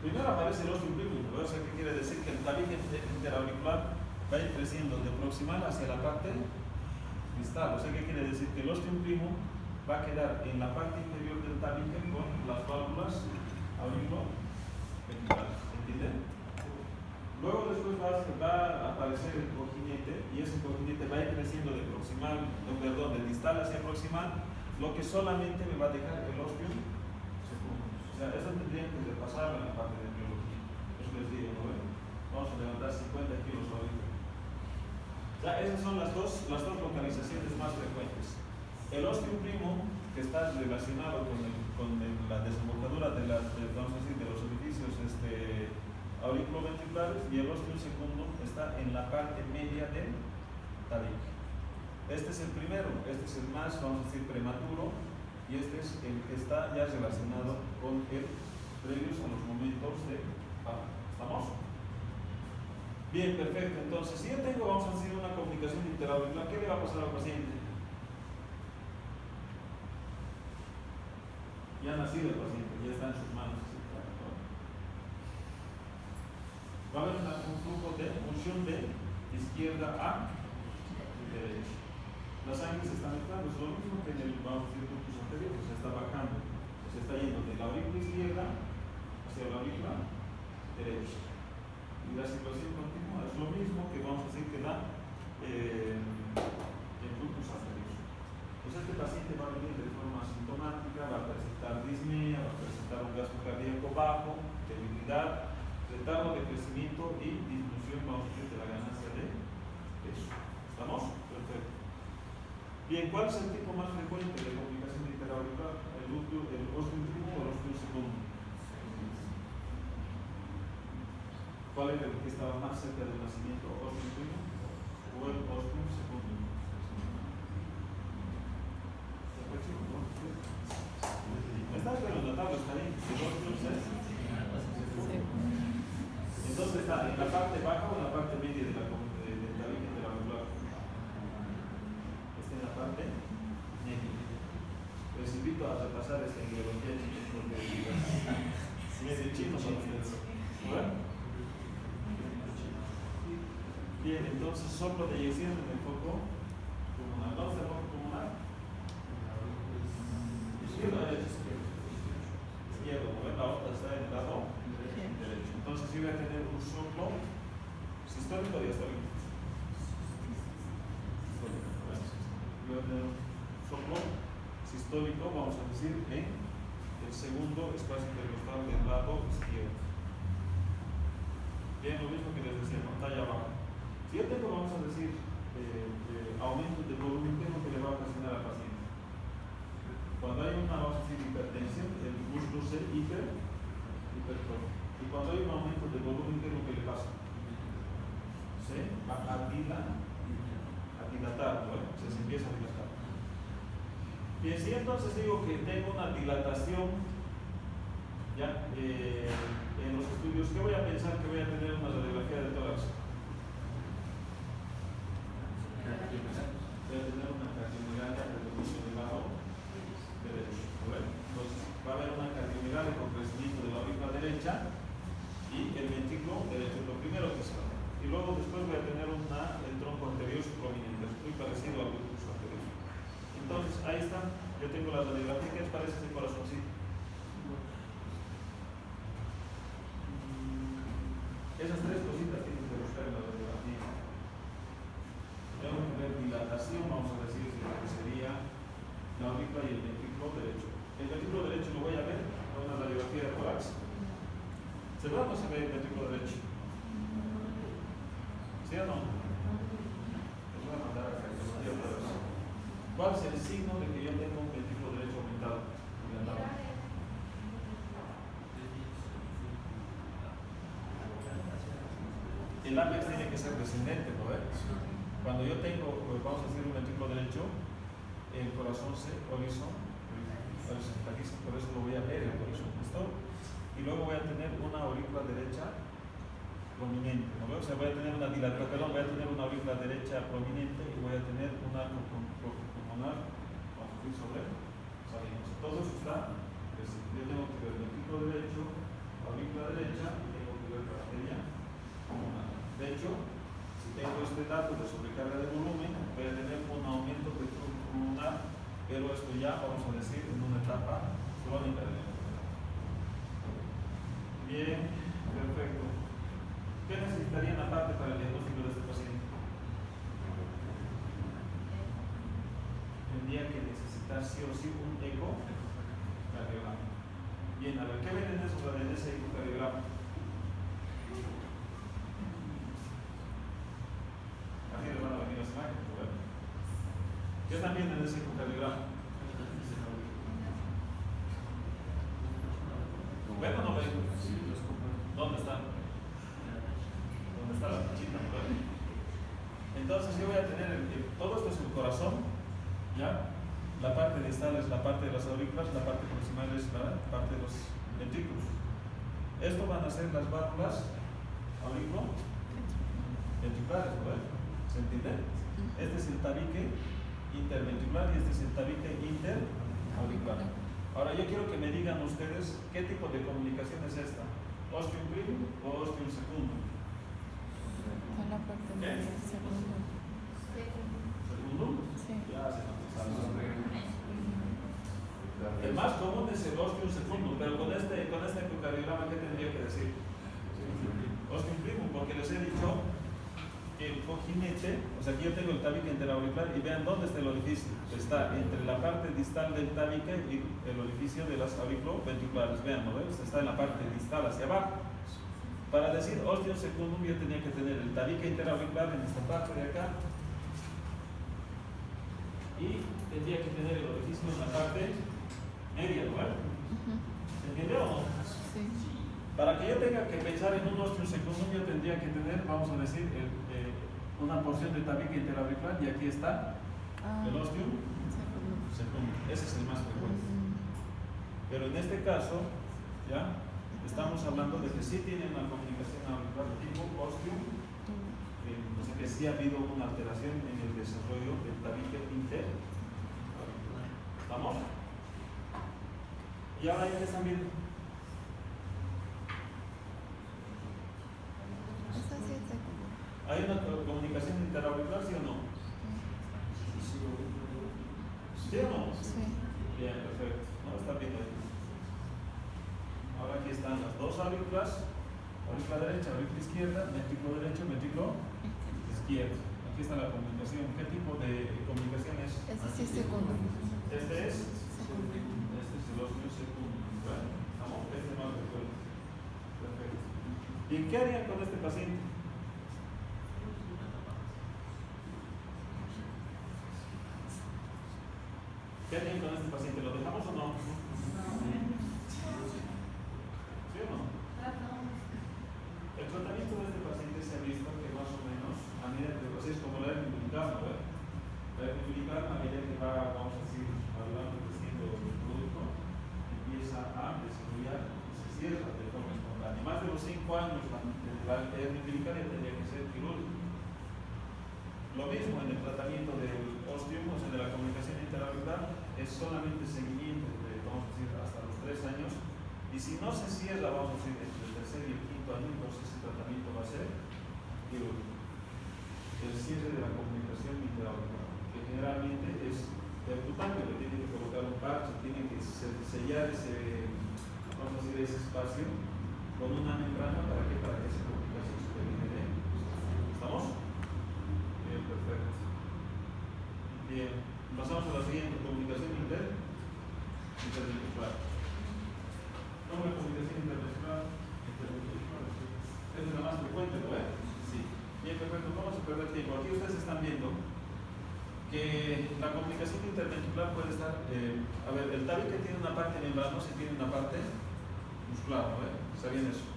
Primero aparece el ostium primum, ¿no? O sea, ¿qué quiere decir? Que el tabique interauricular va a ir creciendo de proximal hacia la parte distal. O sea, ¿qué quiere decir? Que el ostium primum va a quedar en la parte inferior del tabique con las válvulas auriculoventriculares. ¿Entienden? Luego después va a aparecer el cojinete y ese cojinete va a ir creciendo de distal hacia proximal, lo que solamente me va a dejar el ostium secundum. O sea, eso tendría que repasar en la parte de biología. Eso les digo, ¿no? Vamos a levantar 50 kilos ahorita. O sea, esas son las dos localizaciones más frecuentes. El ostium primum, que está relacionado con la desembocadura de los orificios auriculoventriculares, y el ostium secundum está en la parte media del tabique. Este es el primero, este es el más, vamos a decir, prematuro, y este es el que está ya relacionado con el previos a los momentos de parto. ¿Estamos? Bien, perfecto. Entonces, si yo tengo, vamos a decir, una comunicación interauricular, ¿qué le va a pasar al paciente? Ya ha nacido el paciente, ya está en sus manos. Va a haber un flujo de función de izquierda a derecha. La sangre se está mezclando, es lo mismo que en el ductus anterior, se está bajando, se está yendo de la aurícula izquierda hacia la aurícula derecha. Y la situación continua es lo mismo que vamos a decir que da el ductus anterior. Pues este paciente va a venir de forma asintomática, va a presentar disnea, va a presentar un gasto cardíaco bajo, debilidad, retardo de crecimiento y disminución, vamos a decir, de la ganancia de peso. ¿Estamos? Perfecto. Bien, ¿cuál es el tipo más frecuente de complicación interauricular? ¿El ostium primum o el ostium secundum? ¿Cuál era el que estaba más cerca del nacimiento? ¿Ostium primum o el ostium secundum? ¿Está en la tabla? ¿Está ahí? ¿El ostium secundum? Entonces está en la parte baja o en la parte media del tabique interauricular. Está en la parte media. Les invito a repasar esta ideología china porque medio chinos son ustedes. ¿Bueno? Bien, entonces soplo de eyección en el foco pulmonar. ¿Dónde está el foco pulmonar? Izquierdo o derecho. Izquierdo, ¿no ven? La otra está en el lado derecho. Entonces yo voy a tener un soplo sistólico o diastólico. Voy a tener un soplo sistólico, vamos a decir, en el segundo espacio intercostal del lado izquierdo. Bien, lo mismo que les decía, pantalla abajo. Si yo tengo, vamos a decir, aumento de volumen, ¿qué es lo que le va a ocasionar al paciente? Cuando hay una, vamos a decir, hipertensión, el músculo se hipertrofia. Y cuando hay un aumento de volumen, ¿qué es lo que le pasa? Se dilatar, ¿no? Se empieza a dilatar. Bien, si entonces digo que tengo una dilatación, ya, en los estudios, ¿qué voy a pensar? Que voy a tener una radiografía de tórax. Voy a tener una cardiomegalia del dominio del lado derecho. Entonces, va a haber una cardiomegalia con crecimiento de la aurícula derecha y el ventrículo derecho, lo primero que se va. Y luego después voy a tener el tronco anterior subprominente, muy parecido al ductus anterior. Entonces, ahí está, yo tengo la radiografía. ¿Qué les parece ese corazoncito? Esas tres cositas tienen que buscar en la radiografía. Tengo que ver dilatación, vamos a decir que sería la aurícula y el ventrículo derecho. El ventrículo derecho lo voy a ver con una radiografía de tórax. ¿Se ve o no se ve el ventrículo derecho? ¿Sí o no? voy a mandar a cardiología otra vez. ¿Cuál es el signo de que yo tengo un ventrículo derecho aumentado? El ápex tiene que ser descendente, ¿no ves? Cuando yo tengo, pues vamos a decir, un ventrículo derecho, el corazón se horizontaliza, por eso lo voy a ver el corazón, ¿listo? Y luego voy a tener una aurícula derecha prominente, ¿no ves? O sea, voy a tener una dilatación, perdón, voy a tener una aurícula derecha prominente y voy a tener una pulmonar, vamos a decir, sobre saliendo. Todo eso está, pues, yo tengo que ver el ventrículo derecho, aurícula derecha, y tengo que ver la arteria pulmonar. De hecho, si tengo este dato de sobrecarga de volumen, voy a tener un aumento de flujo pulmonar, pero esto ya, vamos a decir, en una etapa crónica de la enfermedad. Bien, perfecto. ¿Qué necesitarían aparte para el diagnóstico de este paciente? Tendría que necesitar sí o sí un ecocardiograma. Bien, a ver, ¿qué ven en ese ecocardiograma? Así les van a venir las imágenes, ¿verdad? ¿Qué están viendo en ese ecocardiograma? ¿Ven o no ven? ¿Dónde están? ¿Dónde está la fichita? Entonces yo voy a tener, todo esto es el corazón, ¿ya? La parte distal es la parte de las aurículas, la parte proximal es la parte de los ventrículos. Esto van a ser las válvulas auriculoventriculares, ¿verdad? ¿Se entiende? Este es el tabique interventricular y este es el tabique interauricular. Ahora yo quiero que me digan ustedes qué tipo de comunicación es esta. ¿Ostium primum o ostium secundum? La parte ¿Qué? segundo. ¿Secundum? Sí. Ya se nos sabe. El más común es el ostium secundum, pero con este ecocardiograma, ¿qué tendría que decir? Ostium primum, porque les he dicho que el cojinete, o sea, aquí yo tengo el tabique interauricular y vean dónde está el orificio. Está entre la parte distal del tabique y el orificio de las auriculoventriculares. Vean, ¿no ves? Está en la parte distal hacia abajo. Para decir ostium secundum yo tenía que tener el tabique interauricular en esta parte de acá y tendría que tener el orificio en la parte media, ¿no? ¿Se entiende o no? Sí. Para que yo tenga que pensar en un ostium secundum yo tendría que tener, vamos a decir, una porción de tabique interauricular y aquí está el ostium secundum. Ese es el más frecuente. Pero en este caso, ya estamos hablando de que sí tiene una comunicación auricular tipo ostium, o sea que sí ha habido una alteración en el desarrollo del tabique interauricular. ¿Estamos? Y ahora ya están viendo. ¿Hay una comunicación interauricular, sí o no? ¿Sí o no? Sí. Bien, perfecto. ¿No está viendo ahí? Ahora aquí están las dos aurículas, aurícula derecha, aurícula izquierda, ventrículo derecho, ventrículo izquierdo. Aquí está la comunicación. ¿Qué tipo de comunicación es? Ese sí es segundo. Este es Segundo. el ostium secundum. Bueno, ¿estamos? Este es más frecuente. Perfecto. ¿Y qué harían con este paciente? ¿Qué harían con este paciente? ¿Lo dejamos o no? ¿Sí o no? El tratamiento de este paciente se ha visto que más o menos a medida que es como la hernia umbilical, ¿no? La hernia umbilical, a medida que va, vamos a decir, hablando, creciendo el producto, empieza a desarrollar y se cierra de forma espontánea. Más de los 5 años la hernia umbilical ya tendría que ser quirúrgica. Lo mismo en el tratamiento del ostium, o sea, de la comunicación interauricular, es solamente seguimiento, vamos a decir, hasta los 3 años. Y si no se cierra, vamos a decir, entre el tercer y el quinto año, entonces ese tratamiento va a ser quirúrgico. El cierre de la comunicación interauricular, que generalmente es percutáneo, le tiene que colocar un parche, tiene que sellar ese, vamos a decir, ese espacio con una membrana para que esa comunicación se termine de. ¿Estamos? Bien, perfecto. Bien, pasamos a la siguiente, comunicación interventricular. ¿Cómo la comunicación interventricular? Es la más frecuente, ¿no ves? Sí. Bien, perfecto, vamos a perder tiempo. Aquí ustedes están viendo que la comunicación interventricular puede estar, a ver, el tabique tiene una parte membranosa y tiene una parte muscular, ¿no? ¿Sabían eso?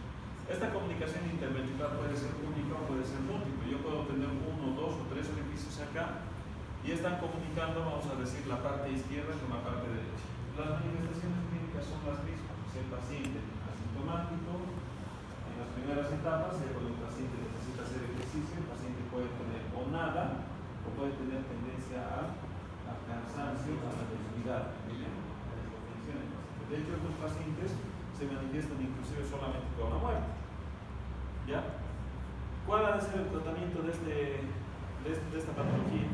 Esta comunicación interventricular puede ser única o puede ser múltiple. Yo puedo tener 1, 2 o 3 orificios acá y están comunicando, vamos a decir, la parte izquierda con la parte derecha. Las manifestaciones clínicas son las mismas. El paciente asintomático, en las primeras etapas, cuando el paciente necesita hacer ejercicio, el paciente puede tener o nada, o puede tener tendencia al cansancio, a la debilidad. De hecho, estos pacientes se manifiestan inclusive solamente con la muerte. ¿Ya? ¿Cuál ha de ser el tratamiento de esta patología?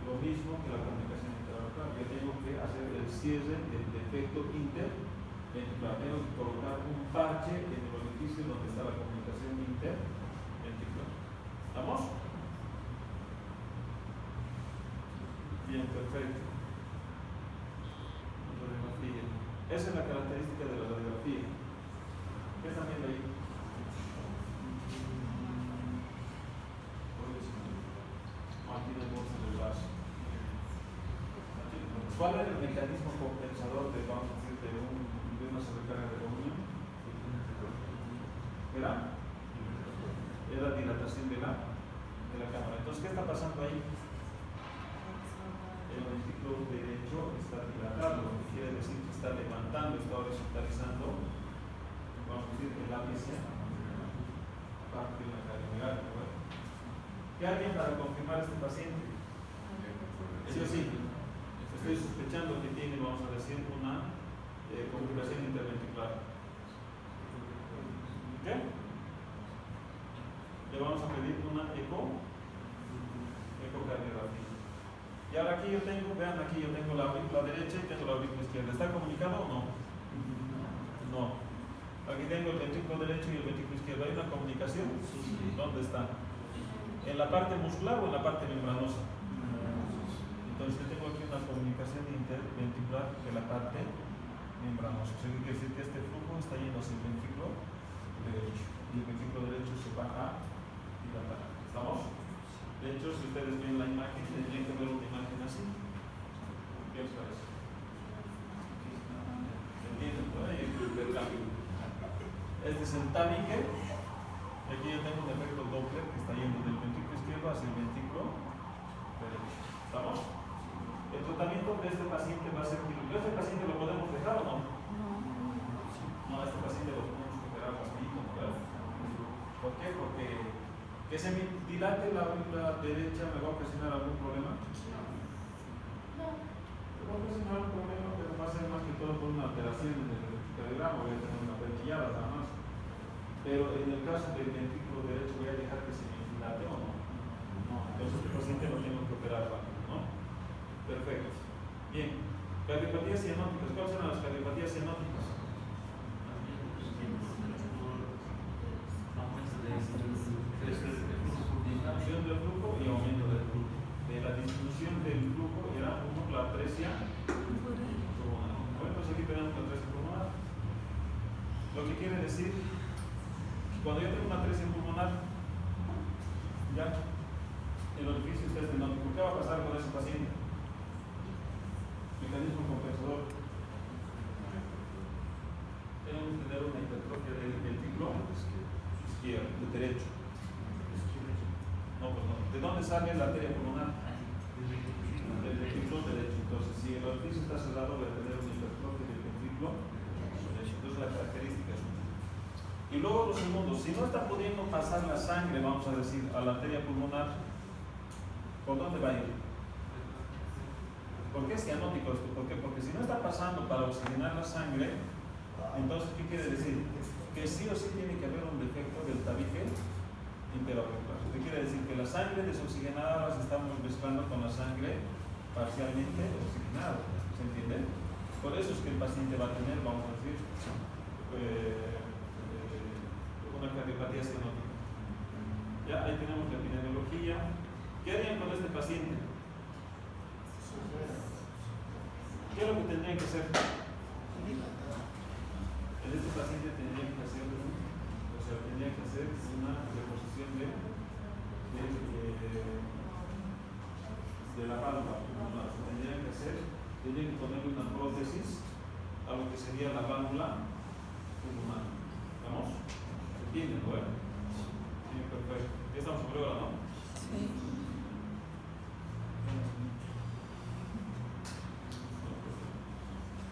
Lo mismo que la comunicación intraventricular. Yo tengo que hacer el cierre del defecto interventricular. Tengo que colocar un parche en el orificio donde está la comunicación interventricular. ¿Estamos? Bien, perfecto. Radiografía. Esa es la característica de la radiografía. ¿Qué están viendo ahí? Aquí en el bolso del vaso. ¿Cuál es el mecanismo compensador de, vamos a decir, de una sobrecarga de volumen? ¿Era? Es la dilatación de la cámara. Entonces, ¿qué está pasando ahí? El ventrículo derecho está dilatado, lo que quiere decir que está levantando, está horizontalizando, vamos a decir, el ápice parte de la cardiomegalia. ¿Qué harían para confirmar a este paciente? Sí o sí. Estoy sospechando que tiene, vamos a decir, una complicación interventricular. ¿Qué? Le vamos a pedir una ecocardiografía. Y ahora aquí yo tengo, vean aquí yo tengo la aurícula derecha y tengo la aurícula izquierda. ¿Está comunicado o no? No. Aquí tengo el ventrículo derecho y el ventrículo izquierdo. ¿Hay una comunicación? ¿Dónde está? ¿En la parte muscular o en la parte membranosa? Entonces yo tengo aquí una comunicación interventricular de la parte membranosa. Eso quiere decir que este flujo está yendo hacia el ventrículo derecho. Y el ventrículo derecho se va a dilatar. ¿Estamos? De hecho, si ustedes ven la imagen, tendrían que ver una imagen así. ¿Qué les parece? ¿Entienden? Este es el tabique. Aquí yo tengo un efecto Doppler que está yendo del ventrículo izquierdo hacia el ventrículo derecho. ¿Estamos? El tratamiento de este paciente va a ser quirúrgico. ¿Este paciente lo podemos dejar o no? No, este paciente lo podemos operar rapidito, ¿verdad? ¿Por qué? Porque que se me dilate la aurícula derecha me va a ocasionar algún problema. No. Me va a ocasionar un problema, pero va a ser más que todo por una alteración en el electrocardiograma. Voy a tener una perquillada nada más. Pero en el caso del ventrículo derecho, ¿voy a dejar que se me dilate o no? No. Entonces este paciente lo tengo que operar rápido, ¿no? Perfecto. Bien. Cardiopatías cianóticas. ¿Cuáles son las cardiopatías cianóticas? Disminución del flujo y aumento del flujo. De la disminución del flujo era la atresia pulmonar. Entonces aquí tenemos la atresia pulmonar. Lo que quiere decir que cuando yo tengo una atresia pulmonar, ya el orificio está estenótico. ¿Qué va a pasar con ese paciente? Mecanismo compensador. Tenemos que tener una hipertrofia del ventrículo izquierdo, del derecho. No, pues no. ¿De dónde sale la arteria pulmonar? Del ventrículo derecho. Entonces, si el orificio está cerrado, voy a tener una hipertrofia del ventrículo derecho. Entonces, la característica es una. Y luego lo segundo, si no está pudiendo pasar la sangre, vamos a decir, a la arteria pulmonar, ¿por dónde va a ir? ¿Por qué es cianótico esto? ¿Por qué? Porque si no está pasando para oxigenar la sangre, entonces, ¿qué quiere decir? Que sí o sí tiene que haber un defecto del tabique interauricular. ¿Qué quiere decir? Que la sangre desoxigenada la estamos mezclando con la sangre parcialmente oxigenada. ¿Se entiende? Por eso es que el paciente va a tener, vamos a decir, una cardiopatía cianótica. Ya, ahí tenemos la epidemiología. ¿Qué harían con este paciente? ¿Qué es lo que tendrían que hacer? En este paciente tendrían que hacer una reposición de de la válvula pulmonar. O sea, tendrían que ponerle una prótesis a lo que sería la válvula pulmonar. ¿Vamos? ¿Se entiende, no? Sí, perfecto. Ya estamos por ahora, ¿no? Sí.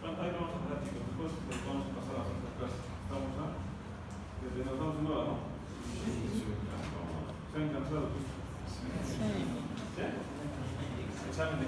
Bueno, ahí vamos a dejar, chicos. Después vamos a pasar a la otra clase. Estamos a. Desde nos estamos en hora, ¿no? Sí. ¿Se han cansado? Sí. ¿Sí? Examen de